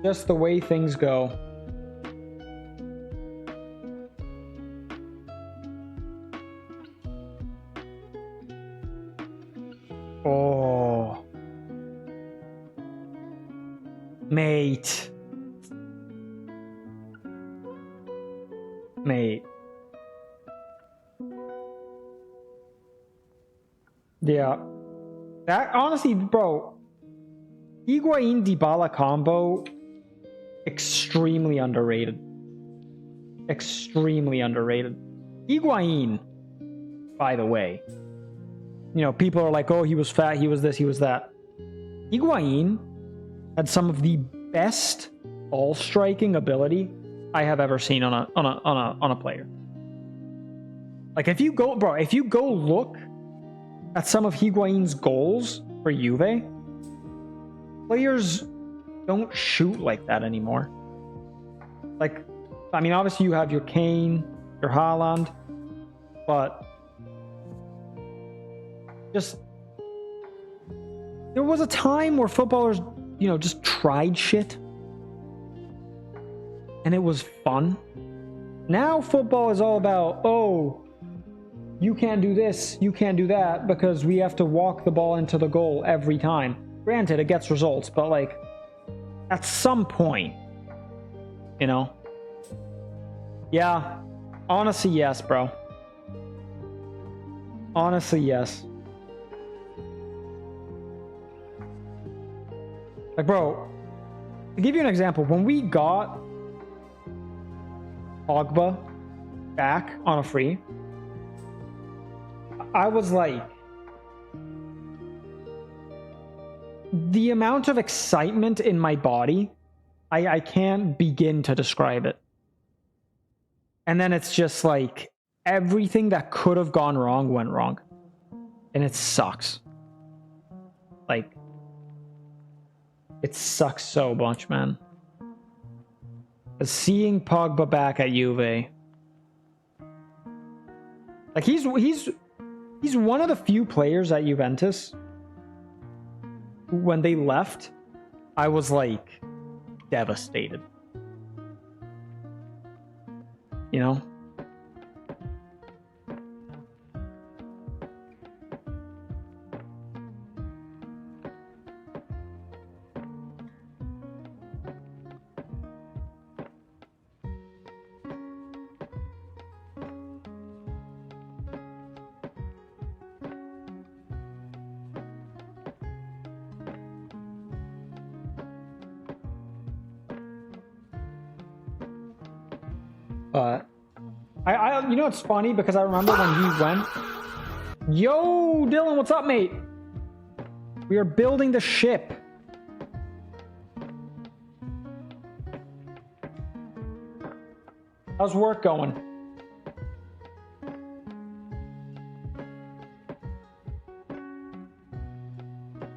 Just the way things go. Mate. Yeah. That, honestly, bro, Higuain Dybala combo, extremely underrated. Extremely underrated. Higuain, by the way, you know, people are like, oh, he was fat, he was this, he was that. Higuain had some of the best ball striking ability I have ever seen on a player. Like, if you go, bro, if you go look at some of Higuain's goals for Juve, players don't shoot like that anymore. Like, I mean, obviously you have your Kane, your Haaland, but just, there was a time where footballers, you know, just tried shit and it was fun. Now football is all about, oh, you can't do this, you can't do that, because we have to walk the ball into the goal every time. Granted, it gets results, but like, at some point, you know? Yeah, honestly, yes, bro. Honestly, yes. Like, bro, to give you an example, when we got Pogba back on a free, I was like, the amount of excitement in my body, I can't begin to describe it. And then it's just like, everything that could have gone wrong went wrong. And it sucks. Like, it sucks so much, man. But seeing Pogba back at Juve, like, he's one of the few players at Juventus who, when they left, I was like devastated. You know? But I you know, it's funny because I remember when he went. Yo, Dylan, what's up, mate? We are building the ship. How's work going?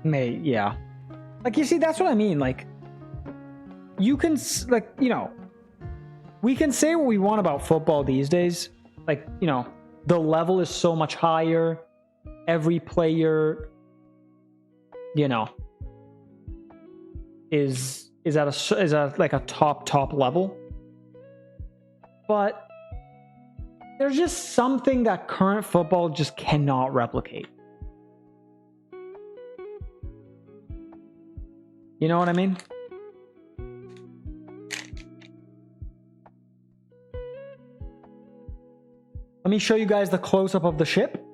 Mate, yeah. Like, you see, that's what I mean. Like, you can, like, you know, we can say what we want about football these days. Like, you know, the level is so much higher. Every player, you know, is at like a top level. But there's just something that current football just cannot replicate. You know what I mean? Let me show you guys the close-up of the ship.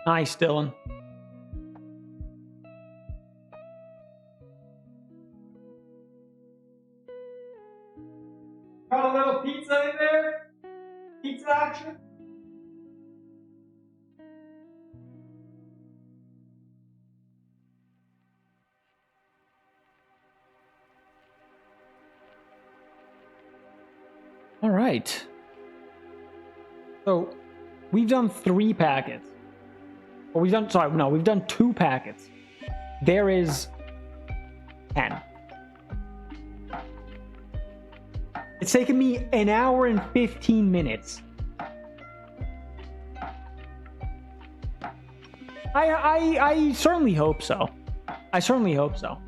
Nice, Dylan. Got a little pizza in there? Pizza action? All right. So we've done 3 packets. Or we've done 2 packets. There is 10. It's taken me an hour and 15 minutes. I certainly hope so. I certainly hope so.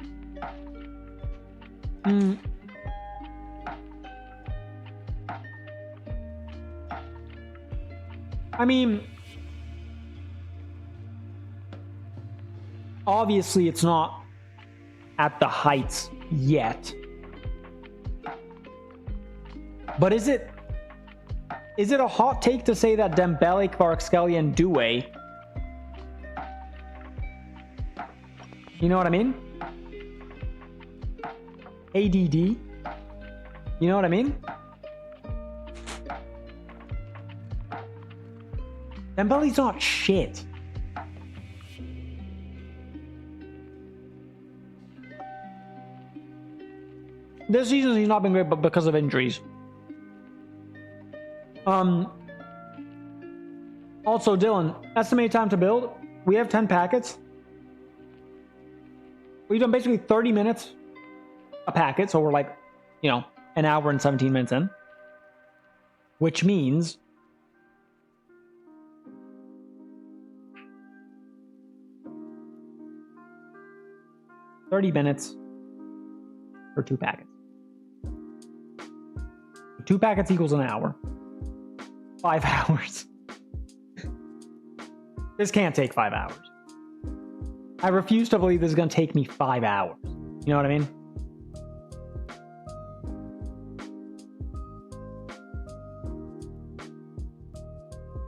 I mean, obviously it's not at the heights yet. But is it a hot take to say that Dembele, Kvaratskhelia, and Doué, you know what I mean? ADD, you know what I mean? Dembele's not shit. This season he's not been great, but because of injuries. Also, Dylan, estimated time to build. We have 10 packets. We've done basically 30 minutes a packet, so we're like, you know, an hour and 17 minutes in. Which means $30 minutes for 2 packets. 2 packets equals an hour. 5 hours. This can't take 5 hours. I refuse to believe this is going to take me 5 hours. You know what I mean?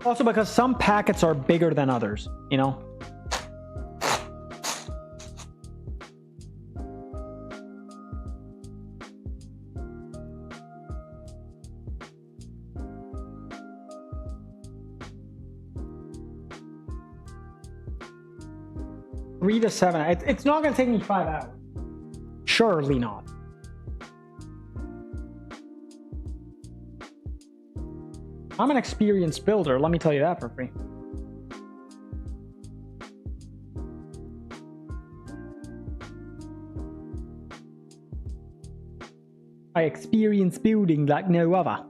Also because some packets are bigger than others, you know? Three to 7. It's not going to take me 5 hours. Surely not. I'm an experienced builder, let me tell you that for free. I experience building like no other.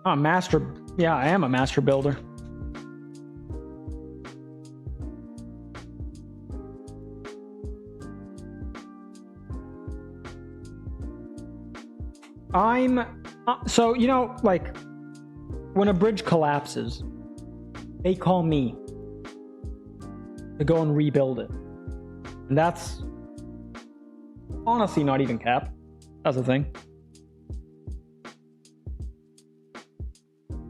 I'm a master. Yeah, I am a master builder. So, you know, like, when a bridge collapses, they call me to go and rebuild it. And that's honestly not even cap. That's the thing.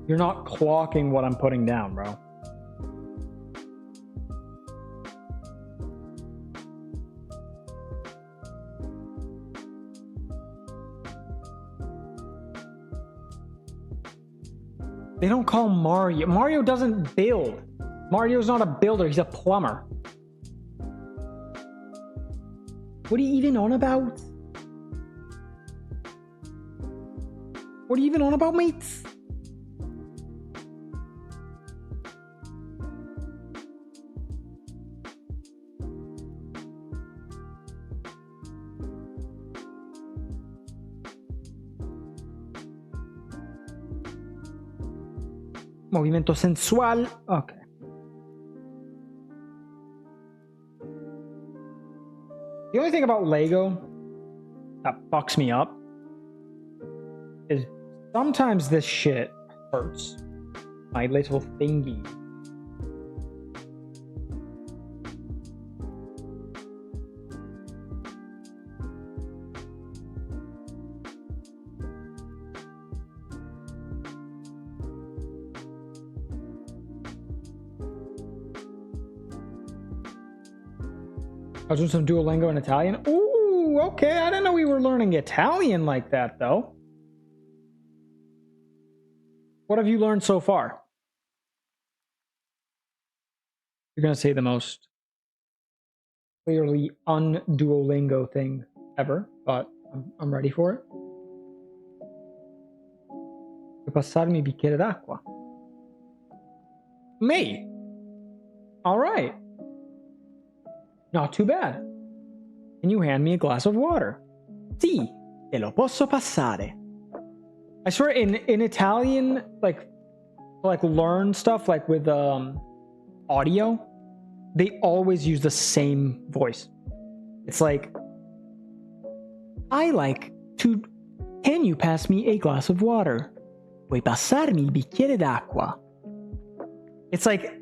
You're not clocking what I'm putting down, bro. They don't call Mario. Mario doesn't build. Mario's not a builder, he's a plumber. What are you even on about? What are you even on about, mates? Movimiento sensual. Okay. The only thing about Lego that fucks me up is sometimes this shit hurts my little thingy. I was doing some Duolingo in Italian. Ooh, okay. I didn't know we were learning Italian like that, though. What have you learned so far? You're going to say the most clearly un-Duolingo thing ever, but I'm ready for it. Puoi passarmi il bicchiere d'acqua? Me? All right. Not too bad. Can you hand me a glass of water? Sì, te lo posso passare. I swear in Italian, like, to like learn stuff like with audio, they always use the same voice. It's like, I like to, can you pass me a glass of water? Puoi passarmi il bicchiere d'acqua? It's like,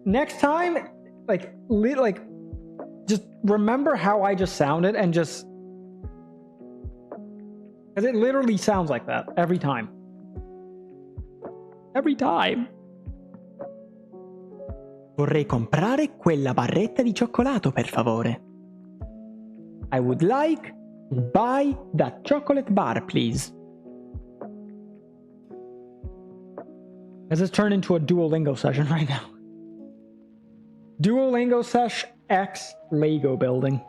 next time, like just remember how I just sounded and just, because it literally sounds like that every time. Every time. Vorrei comprare quella barretta di cioccolato, per favore. I would like to buy that chocolate bar, please. Has this turned into a Duolingo session right now? Duolingo sesh X Lego building.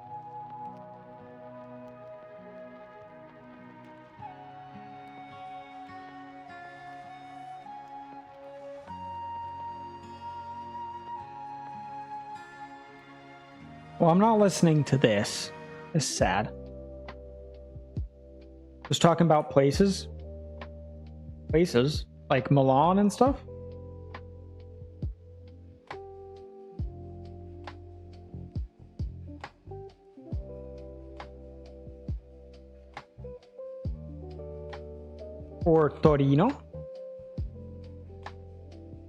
Well, I'm not listening to this. It's sad. Just talking about places. Places like Milan and stuff. Or Torino.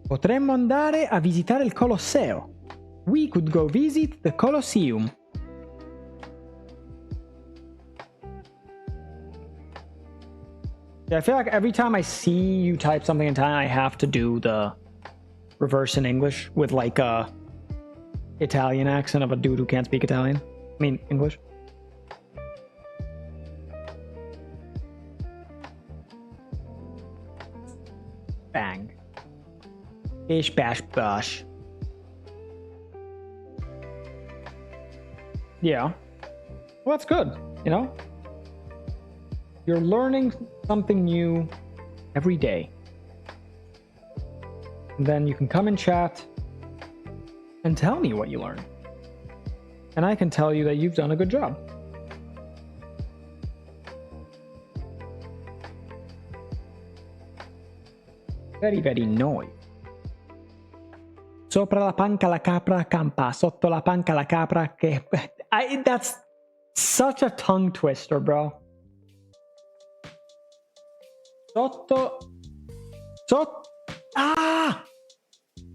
Potremmo andare a visitare il Colosseo. We could go visit the Colosseum. Yeah, I feel like every time I see you type something in Italian, I have to do the reverse in English with like a Italian accent of a dude who can't speak Italian. I mean, English. Bang. Bish bash bosh. Yeah. Well, that's good, you know? You're learning something new every day. And then you can come and chat and tell me what you learned. And I can tell you that you've done a good job. Very, very noi. Sopra la panca la capra campa, sotto la panca la capra che... that's such a tongue twister, bro.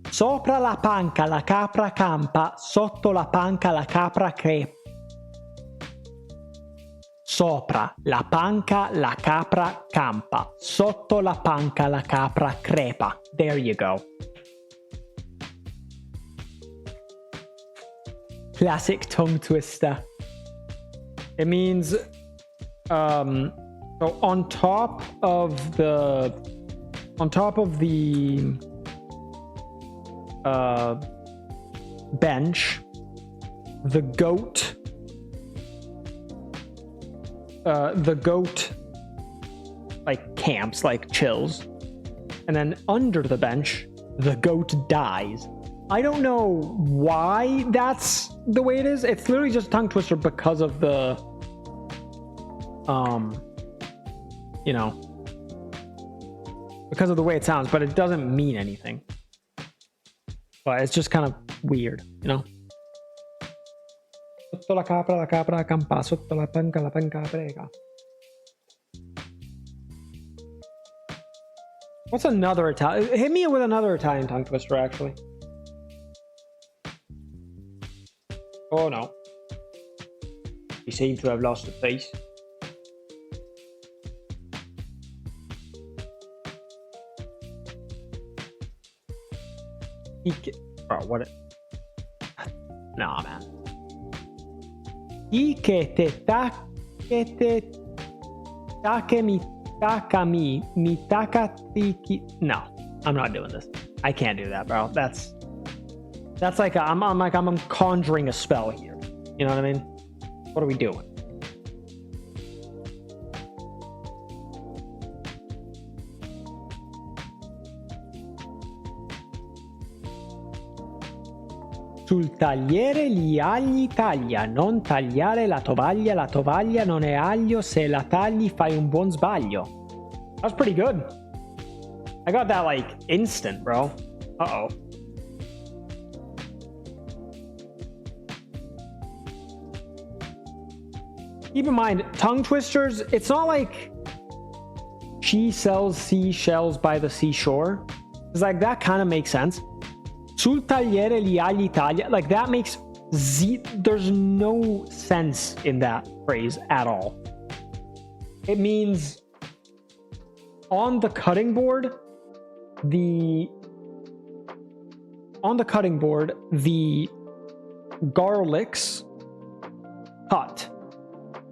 Sopra la panca la capra campa, sotto la panca la capra crepa. Sopra la panca la capra campa, sotto la panca la capra crepa. There you go. Classic tongue twister. It means so on top of the bench, the goat like camps, like chills, and then under the bench the goat dies. I don't know why that's the way it is. It's literally just a tongue twister because of the you know, because of the way it sounds, but it doesn't mean anything. But it's just kind of weird, you know. Sotto la capra campa, sotto la panca prega. What's another Italian? Hit me with another Italian tongue twister, actually. Oh no. You seem to have lost the face. Bro, what? Nah, man. I che te mi takatiki. No, I'm not doing this. I can't do that, bro. That's like I'm conjuring a spell here. You know what I mean? What are we doing? Sul tagliere gli agli taglia, non tagliare la tovaglia non è aglio, se la tagli fai un buon sbaglio. That's pretty good. I got that like instant, bro. Uh-oh. Keep in mind, tongue twisters, it's not like she sells seashells by the seashore. It's like that kind of makes sense. Sul tagliere gli agli taglia, like that makes there's no sense in that phrase at all. It means on the cutting board, the garlics cut.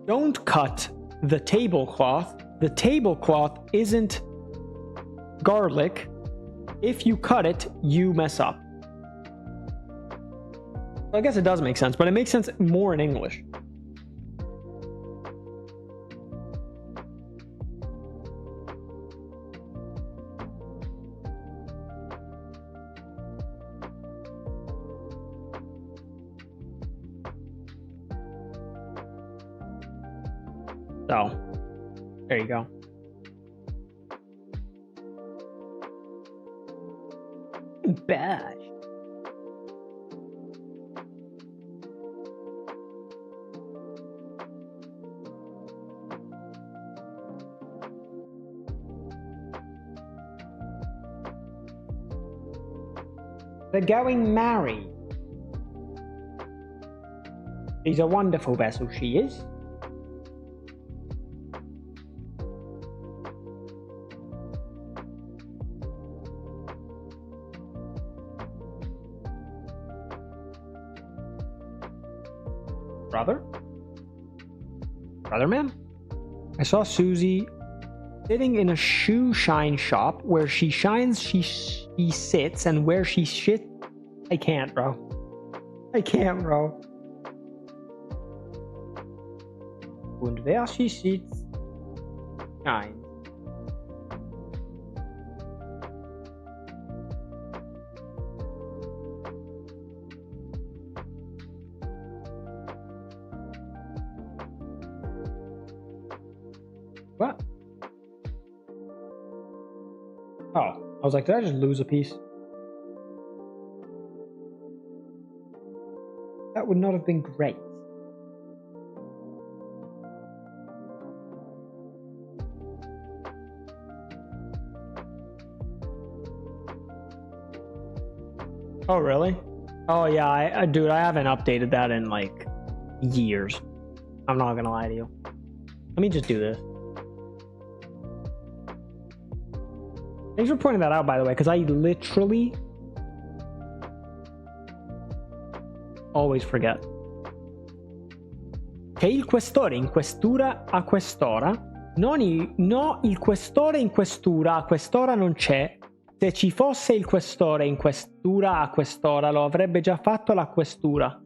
Don't cut the tablecloth. The tablecloth isn't garlic. If you cut it, you mess up. I guess it does make sense, but it makes sense more in English. So, there you go. Bad. They're going married. She's a wonderful vessel, she is. Brother man? I saw Susie sitting in a shoe shine shop. Where she shines, she sits, and where she shit, I can't, bro. I can't, bro. Und wer she sits, shines. What? Oh, I was like, did I just lose a piece? That would not have been great. Oh, really? Oh, yeah, dude, I haven't updated that in like years. I'm not gonna lie to you. Let me just do this. Thanks for pointing that out, by the way, because I literally always forget. Che il questore in questura a quest'ora. No, il questore in questura a quest'ora non c'è. Se ci fosse il questore in questura a quest'ora, lo avrebbe già fatto la questura.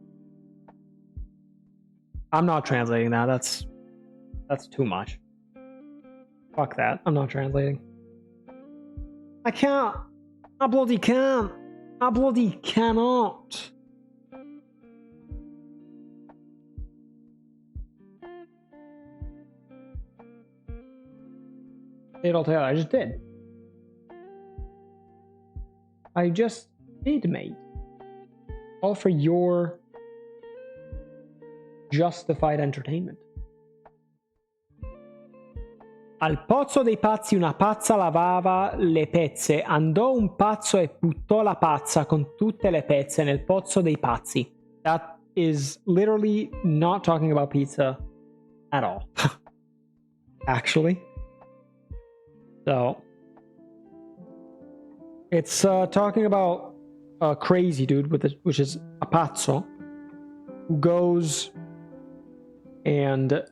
I'm not translating that. That's too much. Fuck that. I'm not translating. I can't. I bloody can't. I bloody cannot. Say it all together. I just did. I just did, mate. All for your justified entertainment. Al pozzo dei pazzi una pazza lavava le pezze, andò un pazzo e buttò la pazza con tutte le pezze nel pozzo dei pazzi. That is literally not talking about pizza at all. Actually. So, it's talking about a crazy dude, which is a pazzo, who goes and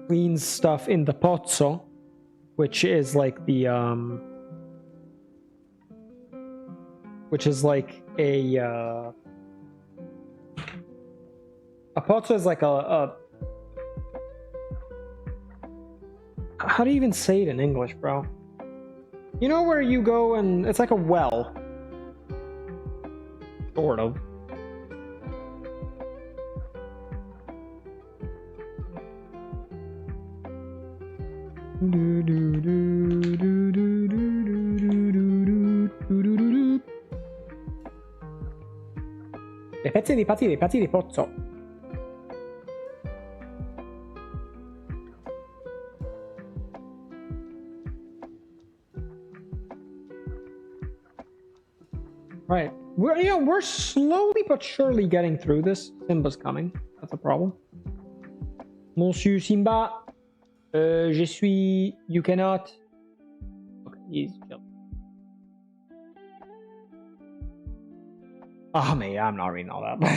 cleans stuff in the pozzo, which is like the which is like a pozzo is like a how do you even say it in English, bro? You know where you go and it's like a well, sort of. Do, do, do, do, do, do, do. Le pezzi di pazzi di pozzo. Right. We're slowly but surely getting through this. Simba's coming. That's a problem. Monsieur Simba, je suis. You cannot. Okay, he's chill. Oh, mate, I'm not reading all that. But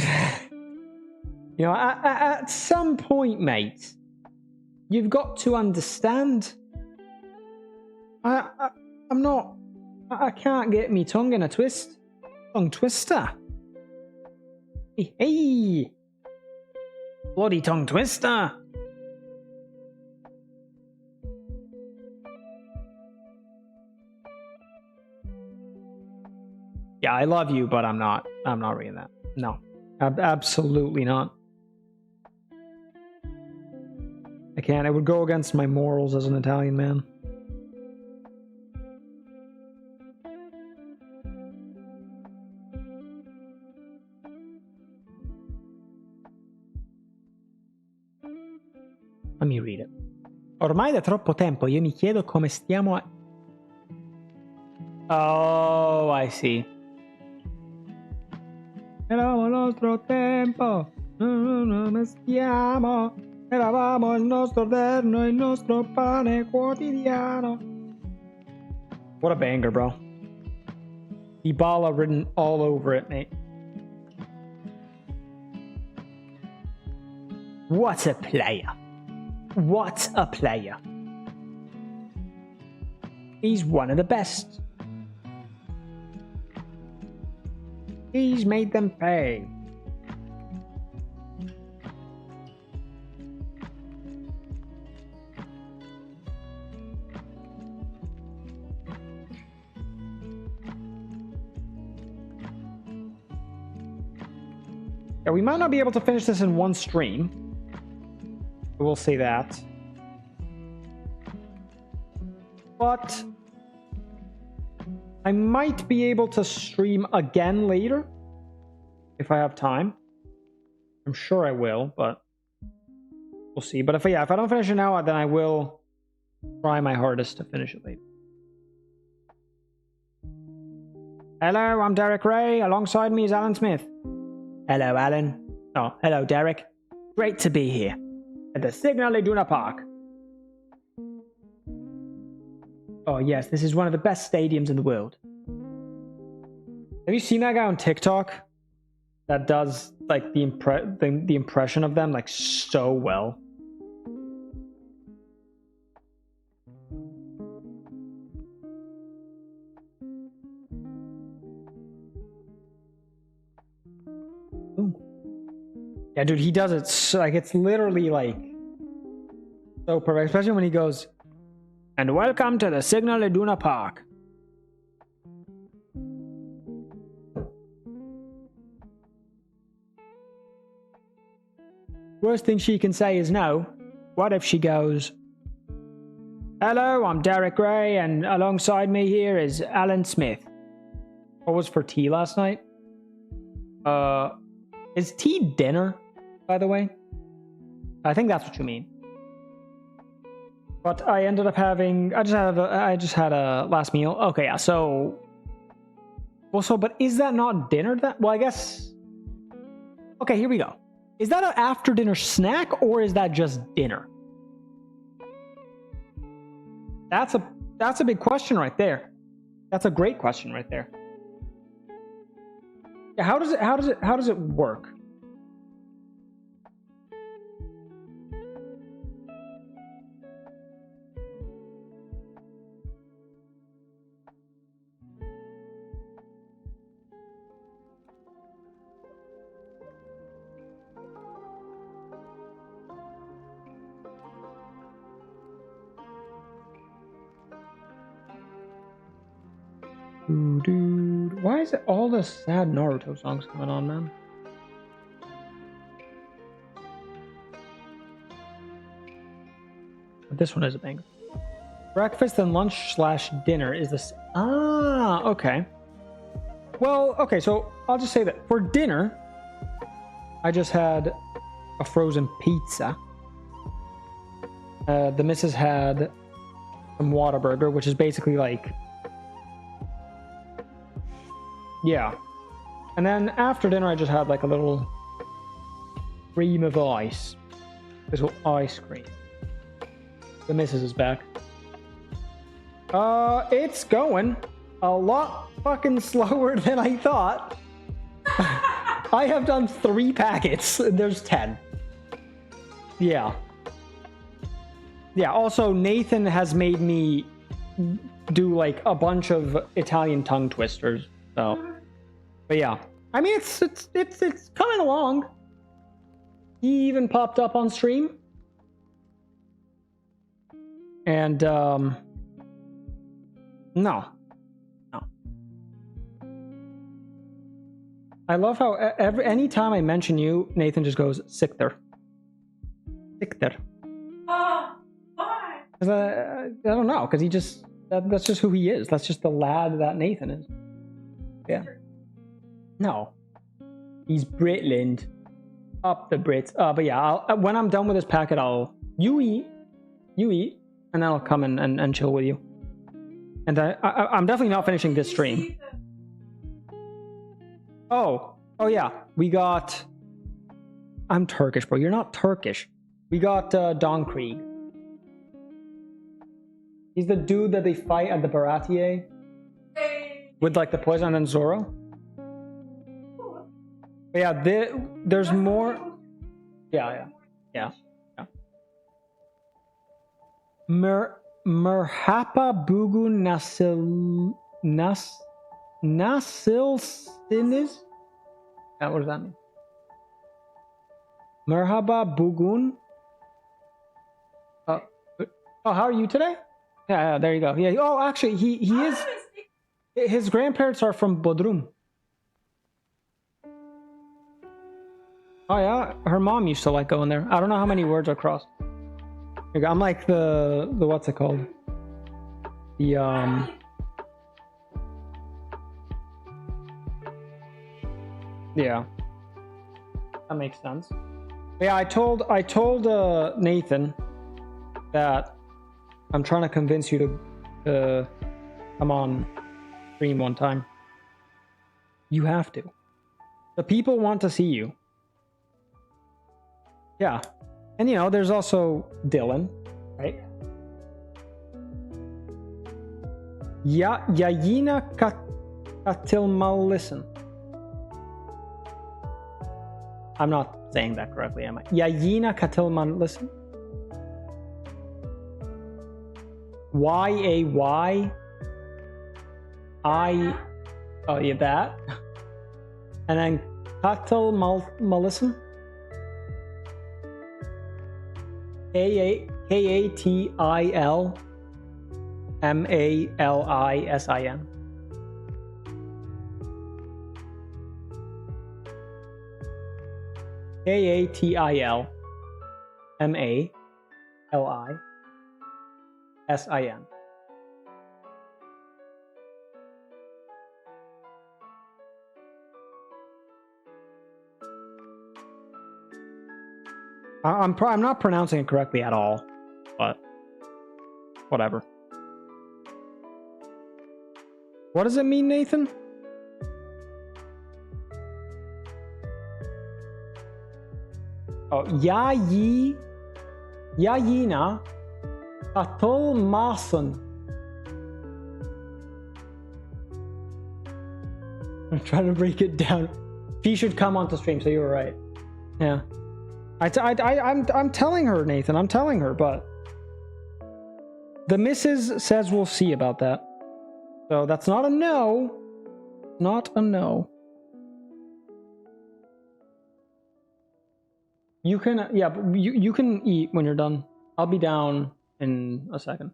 you know, at some point, mate, you've got to understand. I'm not. I can't get me tongue in a twist. Tongue twister. Hey. Bloody tongue twister. Yeah, I love you, but I'm not reading that. No. Absolutely not. I can't. It would go against my morals as an Italian man. Let me read it. Ormai da troppo tempo io mi chiedo come stiamo a... Oh, I see. Eravamo il nostro tempo, non stiamo. Eravamo il nostro eterno, il nostro pane quotidiano. What a banger, bro. Dybala written all over it, mate. What a player. What a player. He's one of the best. He's made them pay. Yeah, we might not be able to finish this in one stream. We'll say that. But I might be able to stream again later if I have time. I'm sure I will, but we'll see. But if I don't finish it now, then I will try my hardest to finish it later. Hello, I'm Derek Ray. Alongside me is Alan Smith. Hello, Alan. Oh, hello, Derek. Great to be here at the Signal Iduna Park. Oh, yes, this is one of the best stadiums in the world. Have you seen that guy on TikTok that does like the impression of them like so well? Ooh. Yeah, dude, he does it so, like it's literally like so perfect, especially when he goes, "And welcome to the Signal Iduna Park." Worst thing she can say is no. What if she goes, "Hello, I'm Derek Ray, and alongside me here is Alan Smith." What was for tea last night? Is tea dinner, by the way? I think that's what you mean. But I ended up having... I just had a last meal. Okay, yeah, so... Also, but is that not dinner? Well, I guess... Okay, here we go. Is that an after-dinner snack, or is that just dinner? That's a big question right there. That's a great question right there. Yeah, how does it work? Dude, why is it all the sad Naruto songs coming on, man? But this one is a banger. Breakfast and lunch / dinner is this. Ah, okay. Well, okay, so I'll just say that for dinner, I just had a frozen pizza. The missus had some Whataburger, which is basically like... Yeah. And then after dinner, I just had like a little cream of ice. Little ice cream. The missus is back. It's going a lot fucking slower than I thought. I have done 3 packets. There's 10. Yeah. Yeah, also Nathan has made me do like a bunch of Italian tongue twisters. So, but yeah. I mean, it's coming along. He even popped up on stream. And no. I love how anytime I mention you, Nathan just goes Sikter. Sikter. Oh, why? I don't know, because he just that's just who he is. That's just the lad that Nathan is. Yeah. No. He's Britland. Up the Brits. But yeah, when I'm done with this packet, you eat, and then I'll come and chill with you. And I'm definitely not finishing this stream. Oh yeah, we got... I'm Turkish, bro. You're not Turkish. We got Don Krieg. He's the dude that they fight at the Baratier. With like the poison and then Zoro. But yeah, there's more... Yeah. Merhaba Bugun Nasilsiniz? What does that mean? Merhaba Bugun. Oh, how are you today? Yeah, there you go. Yeah. Oh, actually, he is. His grandparents are from Bodrum. Oh yeah, her mom used to like going there. I don't know how many words are crossed. I'm like the what's it called? The yeah, that makes sense. But yeah, I told Nathan that I'm trying to convince you to come on stream one time. You have to. The people want to see you. Yeah. And you know, there's also Dylan, right? Yayina Katilmalison. I'm not saying that correctly, am I? Yayina Katilmalison. Y-A-Y I... Oh, yeah, that. And then Katilmalison. Katilmalisin. Katilmalisin. I'm not pronouncing it correctly at all, but whatever. What does it mean, Nathan? Oh, Yayina Katılmasın. I'm trying to break it down. She should come onto stream, so you were right. Yeah. I'm telling her, Nathan. I'm telling her, but the missus says we'll see about that. So that's not a no. Not a no. You can, yeah, but you can eat when you're done. I'll be down in a second.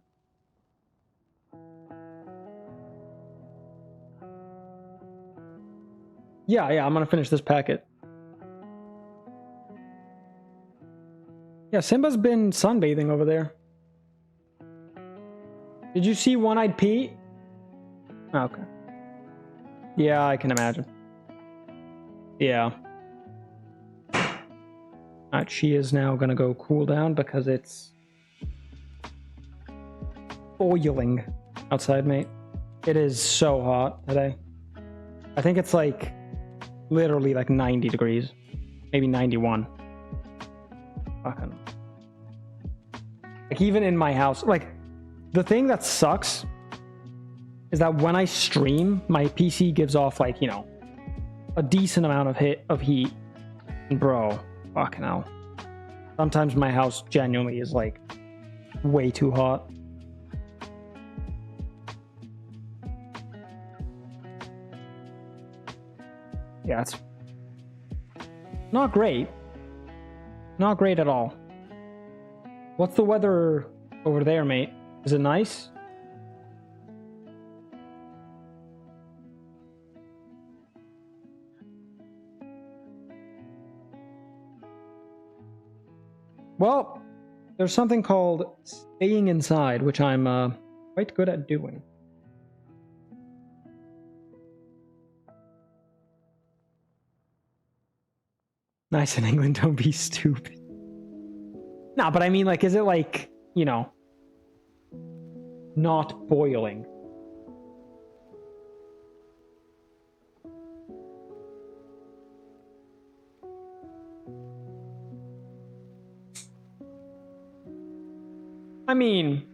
Yeah, I'm gonna finish this packet. Yeah, Simba's been sunbathing over there. Did you see One-Eyed Pete? Oh, okay. Yeah, I can imagine. Yeah. She is now gonna go cool down because it's boiling outside, mate. It is so hot today. I think it's like literally like 90 degrees, maybe 91. Fucking. Like even in my house, like the thing that sucks is that when I stream, my PC gives off like, you know, a decent amount of heat. And bro, fucking hell. Sometimes my house genuinely is like way too hot. Yeah, it's not great. Not great at all. What's the weather over there, mate? Is it nice? Well, there's something called staying inside, which I'm quite good at doing. Nice in England, don't be stupid. No, but I mean, like, is it like, you know, not boiling? I mean,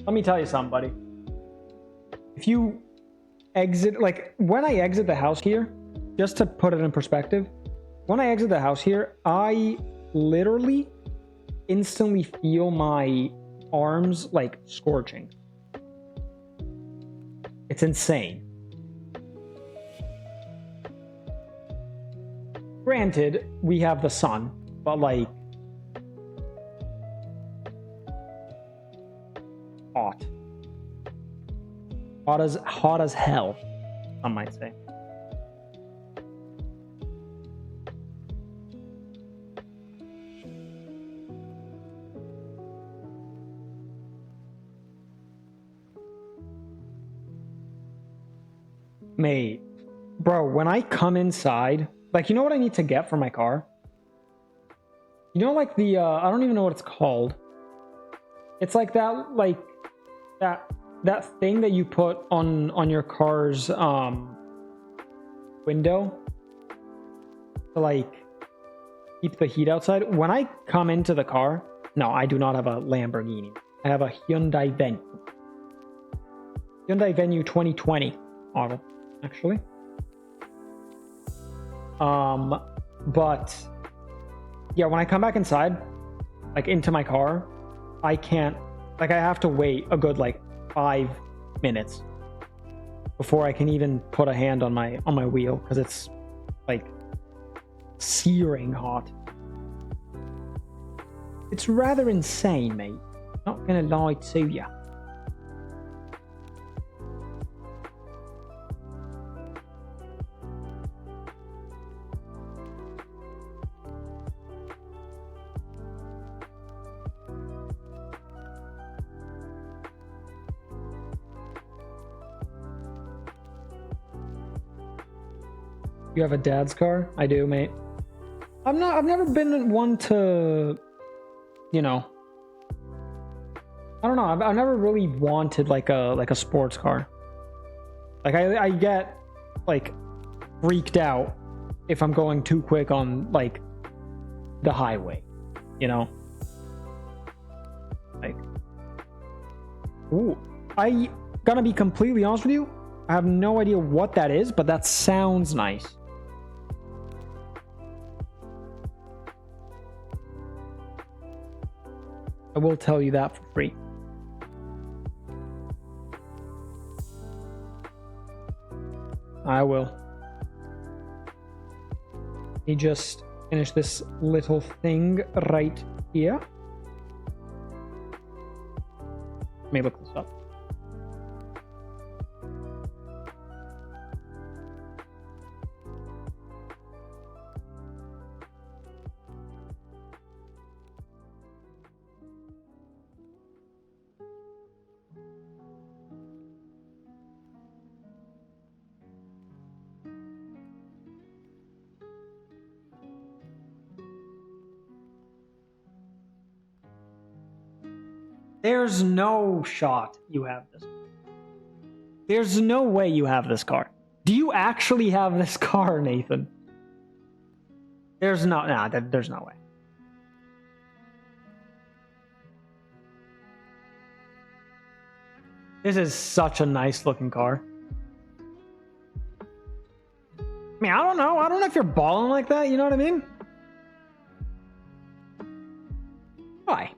let me tell you something, buddy. If you exit, like, when I exit the house here, just to put it in perspective, when I exit the house here, I literally instantly feel my arms like scorching. It's insane. Granted, we have the sun, but like hot. Hot as hell, some might say. Mate, bro, when I come inside, like, you know what I need to get for my car? You know, like the, I don't even know what it's called. It's like that thing that you put on your car's, window to, like, keep the heat outside. When I come into the car, no, I do not have a Lamborghini. I have a Hyundai Venue. Hyundai Venue 2020 model, actually. But yeah, when I come back inside, like into my car, I can't, like, I have to wait a good like 5 minutes before I can even put a hand on my wheel, because it's like searing hot. It's rather insane, mate. Not gonna lie to you. You have a dad's car? I do, mate. I've never been one to, you know, I don't know. I've never really wanted like a sports car. Like I get like freaked out if I'm going too quick on like the highway, you know? Like, ooh, I gonna be completely honest with you. I have no idea what that is, but that sounds nice. I will tell you that for free. I will. Let me just finish this little thing right here. Let me look this up. There's no shot you have this. There's no way you have this car. Do you actually have this car, Nathan? There's no, there's no way. This is such a nice looking car. I mean, I don't know. I don't know if you're balling like that. You know what I mean? Why?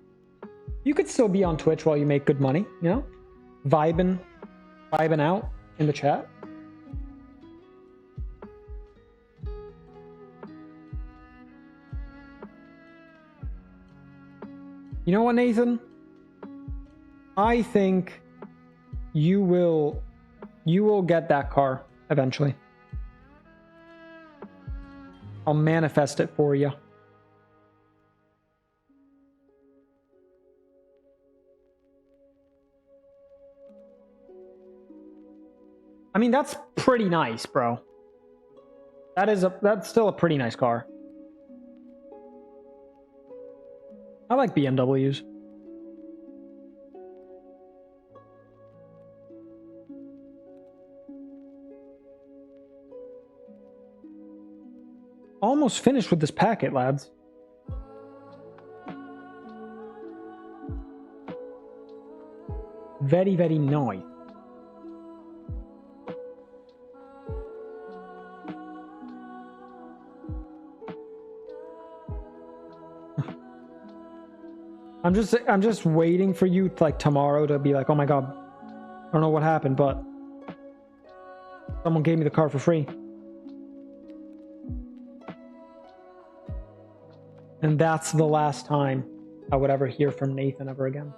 You could still be on Twitch while you make good money, you know? Vibing out in the chat. You know what, Nathan? I think you will get that car eventually. I'll manifest it for you. I mean, that's pretty nice, bro. That's still a pretty nice car. I like BMWs. Almost finished with this packet, lads. Very, very nice. I'm just waiting for you like tomorrow to be like, oh my god, I don't know what happened, but someone gave me the car for free. And that's the last time I would ever hear from Nathan ever again.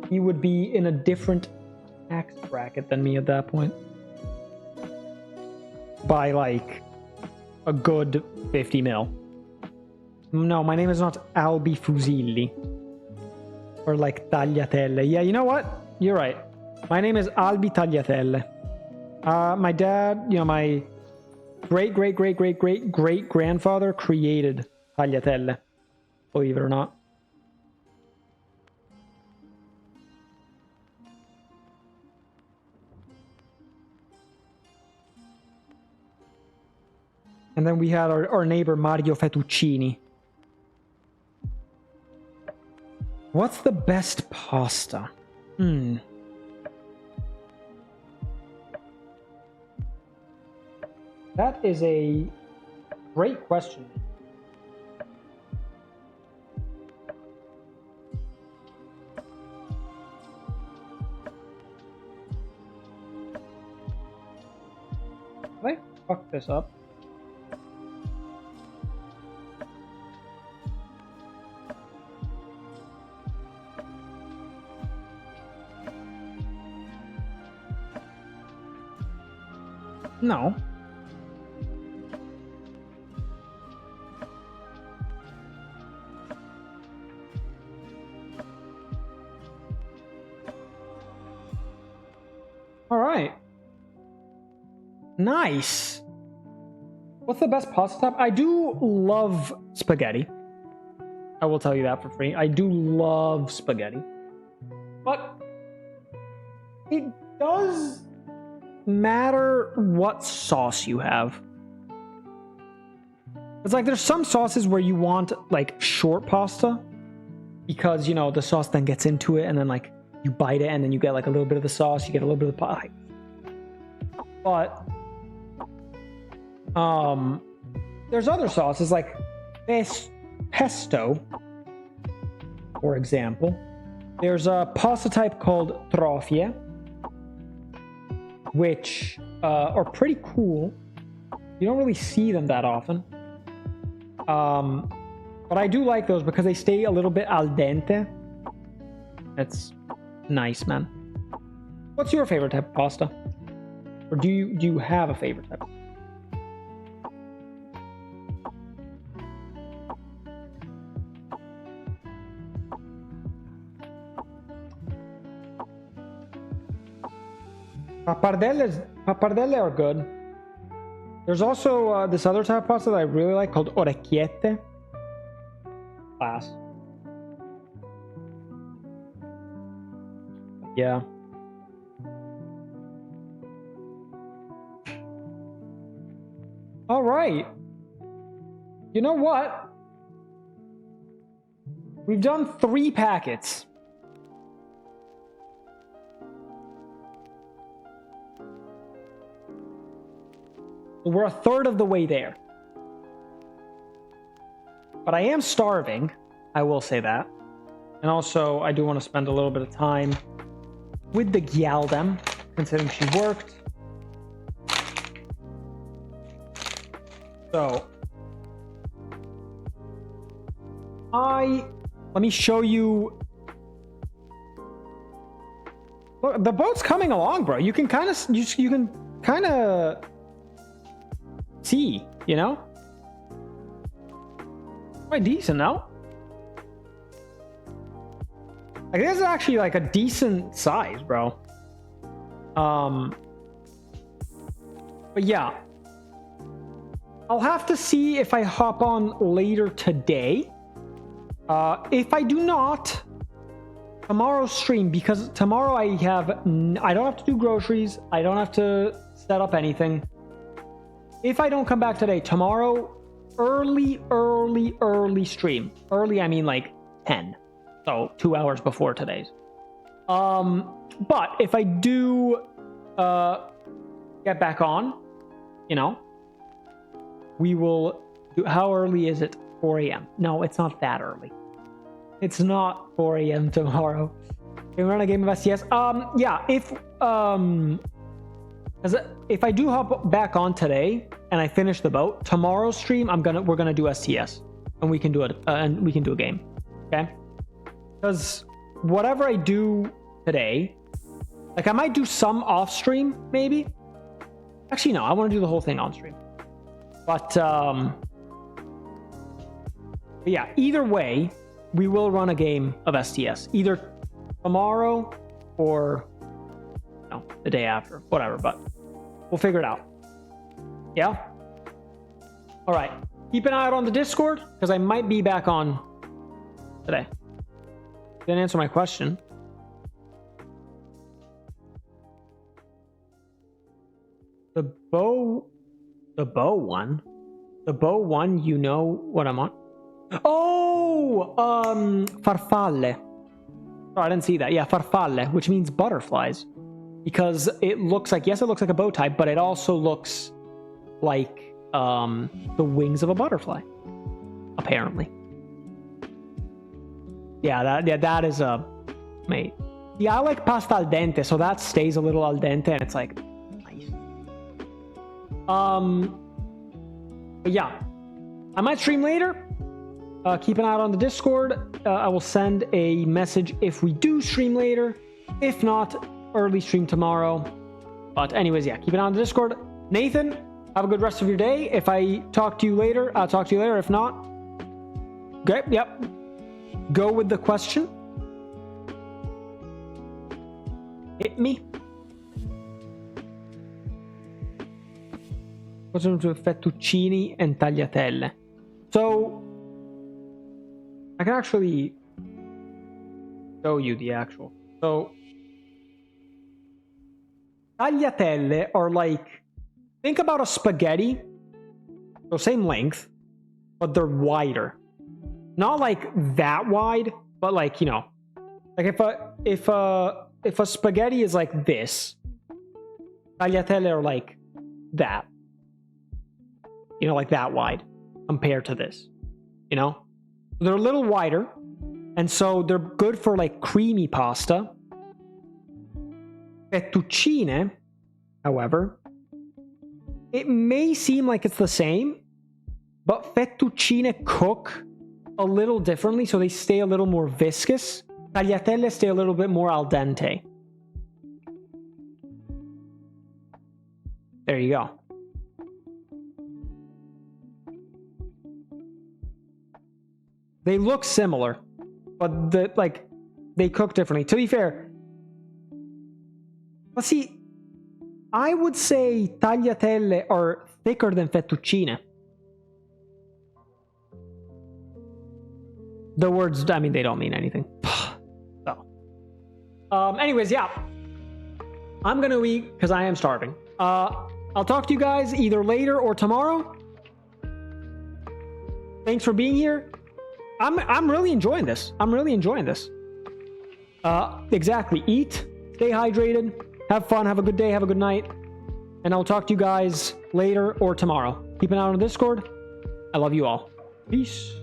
He would be in a different tax bracket than me at that point. By like a good 50 mil. No, my name is not Albi Fusilli. Or like Tagliatelle. Yeah, you know what? You're right. My name is Albi Tagliatelle. My dad, you know, my great-great-great-great-great-great-grandfather created Tagliatelle. Believe it or not. And then we had our neighbor Mario Fettuccini. What's the best pasta? That is a great question. Did I fuck this up? No. All right. Nice. What's the best pasta type? I do love spaghetti. I will tell you that for free. I do love spaghetti. But it does matter what sauce you have. It's like there's some sauces where you want like short pasta because, you know, the sauce then gets into it and then like you bite it and then you get like a little bit of the sauce, you get a little bit of the pie. But there's other sauces like pesto, for example. There's a pasta type called trofie, which are pretty cool. You don't really see them that often. But I do like those because they stay a little bit al dente. It's nice, man. What's your favorite type of pasta? Or do you have a favorite type? Pappardelle are good. There's also this other type of pasta that I really like called orecchiette. Class. Yeah. All right. You know what? We've done 3 packets. We're a third of the way there. But I am starving. I will say that. And also, I do want to spend a little bit of time with the Gyaldem, considering she worked. So, let me show you. Look, the boat's coming along, bro. You can kind of, you can kind of see, you know? Quite decent, no? Like, this is actually like a decent size, bro. But yeah. I'll have to see if I hop on later today. If I do not, tomorrow's stream, because tomorrow I don't have to do groceries. I don't have to set up anything. If I don't come back today, tomorrow, early stream. Early, I mean like 10. So 2 hours before today's. But if I do get back on, you know, we will do. How early is it? 4 a.m. No, it's not that early. It's not 4 a.m. tomorrow. Can we run a game of STS? Yeah, if I do hop back on today and I finish the boat, tomorrow's stream we're gonna do STS and we can do it and we can do a game. Okay? Because whatever I do today, like I might do some off stream, maybe. Actually, no, I want to do the whole thing on stream. But yeah, either way, we will run a game of STS either tomorrow or the day after, whatever, but we'll figure it out. Yeah? All right. Keep an eye out on the Discord because I might be back on today. Didn't answer my question. The bow one. The bow one, you know what I'm on? Oh, farfalle. Oh, I didn't see that. Yeah, farfalle, which means butterflies. Because it looks like, yes, it looks like a bow tie, but it also looks like the wings of a butterfly. Apparently. Yeah, that is a mate. Yeah, I like pasta al dente, so that stays a little al dente, and it's like nice. But yeah, I might stream later. Keep an eye out on the Discord. I will send a message if we do stream later. If not, early stream tomorrow. But anyways, yeah, keep an eye on the Discord. Nathan, have a good rest of your day. If I talk to you later, I'll talk to you later. If not, okay, yep. Go with the question. Hit me. What's into fettuccini and tagliatelle? So I can actually show you the actual. So tagliatelle are like, think about a spaghetti, so same length, but they're wider. Not like that wide, but like, you know, like if a spaghetti is like this, tagliatelle are like that. You know, like that wide compared to this. You know? They're a little wider, and so they're good for like creamy pasta. Fettuccine, however, it may seem like it's the same, but fettuccine cook a little differently, so they stay a little more viscous. Tagliatelle stay a little bit more al dente. There you go. They look similar, but they cook differently. To be fair, let's see. I would say tagliatelle are thicker than fettuccine. The words, I mean, they don't mean anything. So, Anyways, yeah. I'm going to eat because I am starving. I'll talk to you guys either later or tomorrow. Thanks for being here. I'm really enjoying this. I'm really enjoying this. Exactly. Eat, stay hydrated, have fun, have a good day, have a good night. And I'll talk to you guys later or tomorrow. Keep an eye on the Discord. I love you all. Peace.